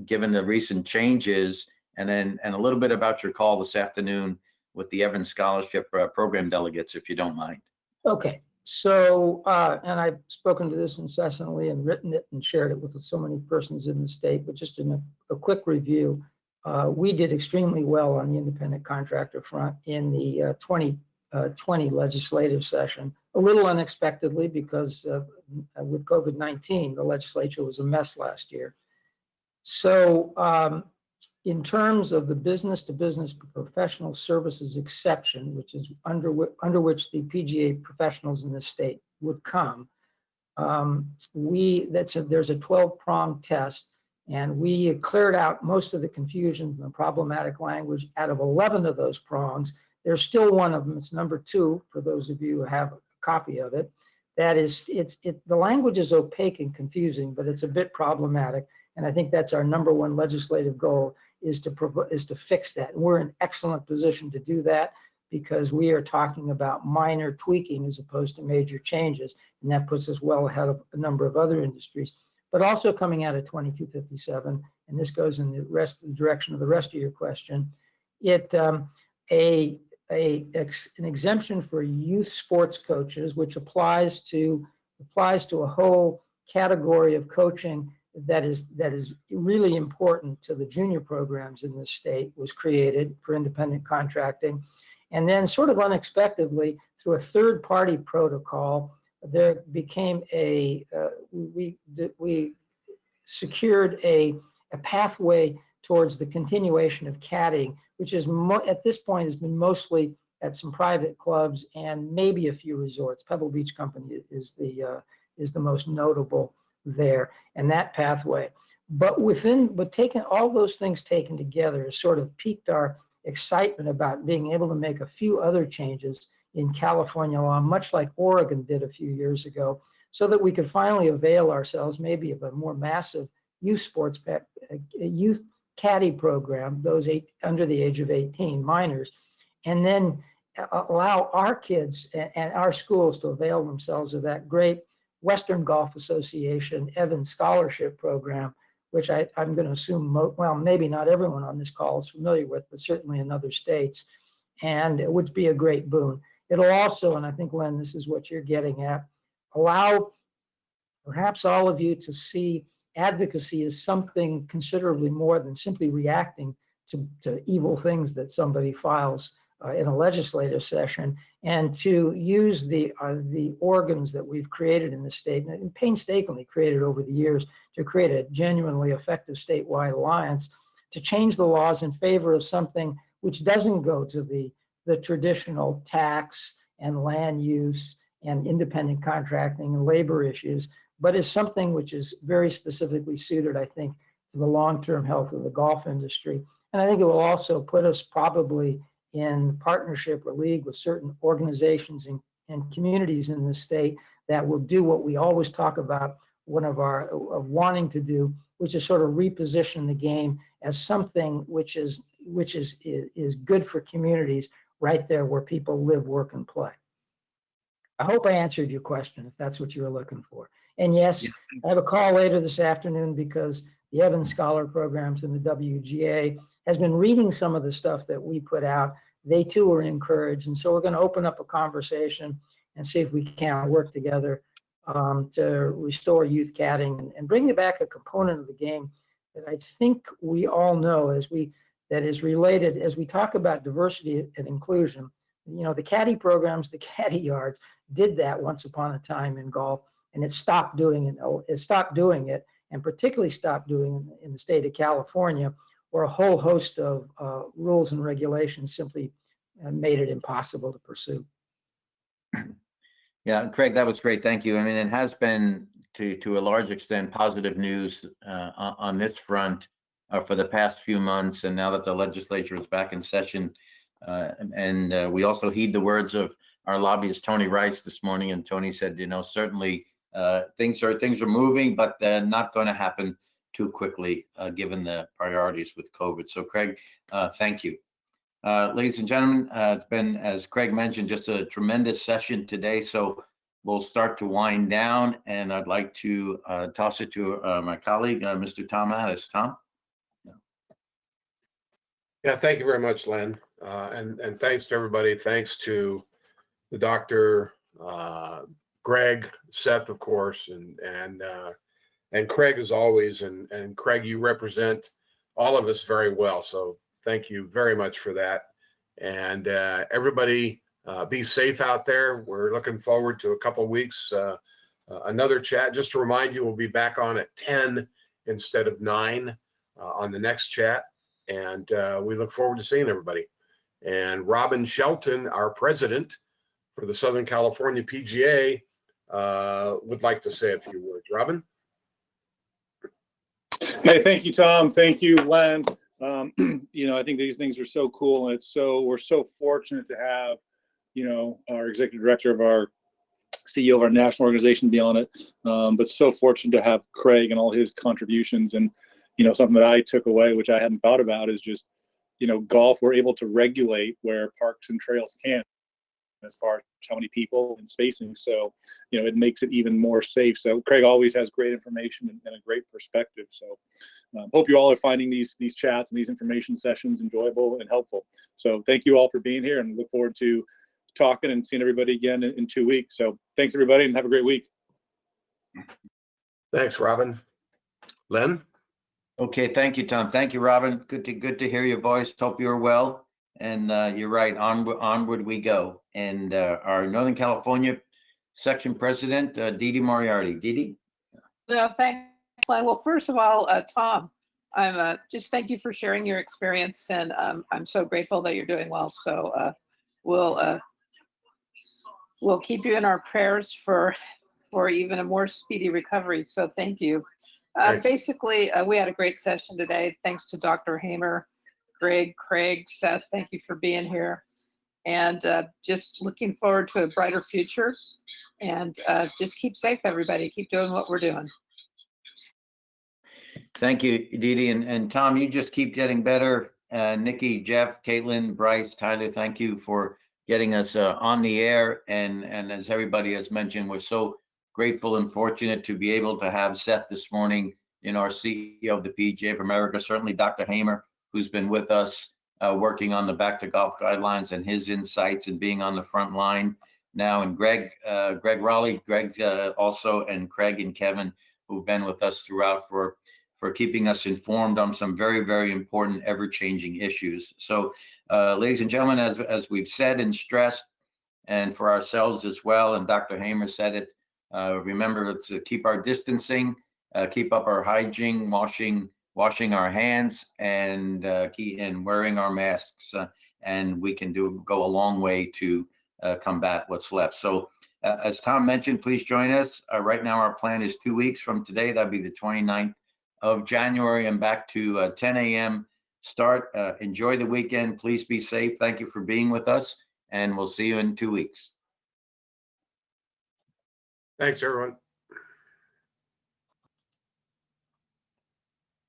given the recent changes, and a little bit about your call this afternoon with the Evans Scholarship Program delegates, if you don't mind. Okay, so and I've spoken to this incessantly and written it and shared it with so many persons in the state, but just in a quick review, we did extremely well on the independent contractor front in the 2020 legislative session. a little unexpectedly because with COVID-19, the legislature was a mess last year. So in terms of the business-to-business professional services exception, which is under which the PGA professionals in the state would come, there's a 12-pronged test, and we cleared out most of the confusion and the problematic language out of 11 of those prongs. There's still one of them. It's number 2 for those of you who have a copy of it. That is, the language is opaque and confusing, but it's a bit problematic. And I think that's our number 1 legislative goal, is to fix that. And we're in excellent position to do that because we are talking about minor tweaking as opposed to major changes. And that puts us well ahead of a number of other industries. But also coming out of 2257, and this goes in the direction of the rest of your question, an exemption for youth sports coaches, which applies to a whole category of coaching that is really important to the junior programs in the state, was created for independent contracting. And then sort of unexpectedly, through a third-party protocol, there became we secured a pathway towards the continuation of caddying, which is at this point has been mostly at some private clubs and maybe a few resorts. Pebble Beach Company is the most notable there, and that pathway. But taking all those things taken together has sort of piqued our excitement about being able to make a few other changes in California law, much like Oregon did a few years ago, so that we could finally avail ourselves maybe of a more massive youth caddy program, those under the age of 18, minors, and then allow our kids and our schools to avail themselves of that great Western Golf Association Evans Scholarship Program, which I'm going to assume, well, maybe not everyone on this call is familiar with, but certainly in other states, and it would be a great boon. It'll also, and I think, Len, this is what you're getting at, allow perhaps all of you to see advocacy as something considerably more than simply reacting to evil things that somebody files in a legislative session, and to use the organs that we've created in the state and painstakingly created over the years to create a genuinely effective statewide alliance to change the laws in favor of something which doesn't go to the traditional tax and land use and independent contracting and labor issues, but is something which is very specifically suited, I think, to the long-term health of the golf industry. And I think it will also put us probably in partnership or league with certain organizations and communities in the state that will do what we always talk about of wanting to do, which is sort of reposition the game as something which is good for communities right there where people live, work, and play. I hope I answered your question, if that's what you were looking for. And yes, I have a call later this afternoon because the Evans Scholar programs in the WGA has been reading some of the stuff that we put out. They too are encouraged. And so we're going to open up a conversation and see if we can work together to restore youth caddying and bring back a component of the game that I think we all know that is related as we talk about diversity and inclusion. You know, the caddy programs, the caddy yards did that once upon a time in golf, and it stopped doing it. It stopped doing it, and particularly stopped doing it in the state of California, where a whole host of rules and regulations simply made it impossible to pursue. Yeah, Craig, that was great. Thank you. I mean, it has been to a large extent positive news on this front for the past few months, and now that the legislature is back in session, and we also heed the words of our lobbyist Tony Rice this morning, and Tony said, you know, certainly things are moving, but they're not going to happen too quickly given the priorities with COVID. So Craig, thank you. Ladies and gentlemen, it's been, as Craig mentioned, just a tremendous session today. So we'll start to wind down, and I'd like to toss it to my colleague, Mr. Tom Addis. Tom? Yeah, thank you very much, Len. And thanks to everybody. Thanks to the doctor, Greg, Seth, of course, and Craig as always. And Craig, you represent all of us very well. So thank you very much for that. And everybody Be safe out there. We're looking forward to a couple weeks. Another chat. Just to remind you, we'll be back on at 10 instead of 9 on the next chat. And we look forward to seeing everybody. And Robin Shelton, our president for the Southern California PGA, would like to say a few words. Robin? Hey, thank you, Tom. Thank you, Len. You know, I think these things are so cool, and we're so fortunate to have, you know, our executive director of our CEO of our national organization be on it, but so fortunate to have Craig and all his contributions. And, you know, something that I took away, which I hadn't thought about, is just, you know, golf, we're able to regulate where parks and trails can't, as far as how many people and spacing. So, you know, it makes it even more safe. So Craig always has great information and a great perspective. So hope you all are finding these chats and these information sessions enjoyable and helpful. So thank you all for being here, and look forward to talking and seeing everybody again in 2 weeks. So thanks, everybody, and have a great week. Thanks, Robin. Len? Okay, thank you, Tom. Thank you, Robin. Good to hear your voice. Hope you're well. And you're right, onward we go. And our Northern California section president, Dee Dee Moriarty. Dee Dee? No, thanks, Len. Well, first of all, Tom, I'm just thank you for sharing your experience, and I'm so grateful that you're doing well. So we'll keep you in our prayers for even a more speedy recovery. So thank you. Basically, we had a great session today. Thanks to Dr. Hamer, Greg, Craig, Seth, thank you for being here. And just looking forward to a brighter future. And just keep safe, everybody. Keep doing what we're doing. Thank you, Dee Dee. And Tom, you just keep getting better. Nikki, Jeff, Caitlin, Bryce, Tyler, thank you for getting us on the air. And as everybody has mentioned, we're so grateful and fortunate to be able to have Seth this morning, you know, our CEO of the PGA of America, certainly Dr. Hamer, who's been with us working on the Back to Golf guidelines and his insights and being on the front line now, and Greg Raleigh, also, and Craig and Kevin, who've been with us throughout for keeping us informed on some very, very important ever-changing issues. So ladies and gentlemen, as we've said and stressed, and for ourselves as well, and Dr. Hamer said it, remember to keep our distancing, keep up our hygiene, washing our hands, and wearing our masks, and we can go a long way to combat what's left. So as Tom mentioned, please join us. Right now our plan is 2 weeks from today. That'll be the 29th of January, and back to 10 a.m. start. Enjoy the weekend. Please be safe. Thank you for being with us, and we'll see you in 2 weeks. Thanks, everyone.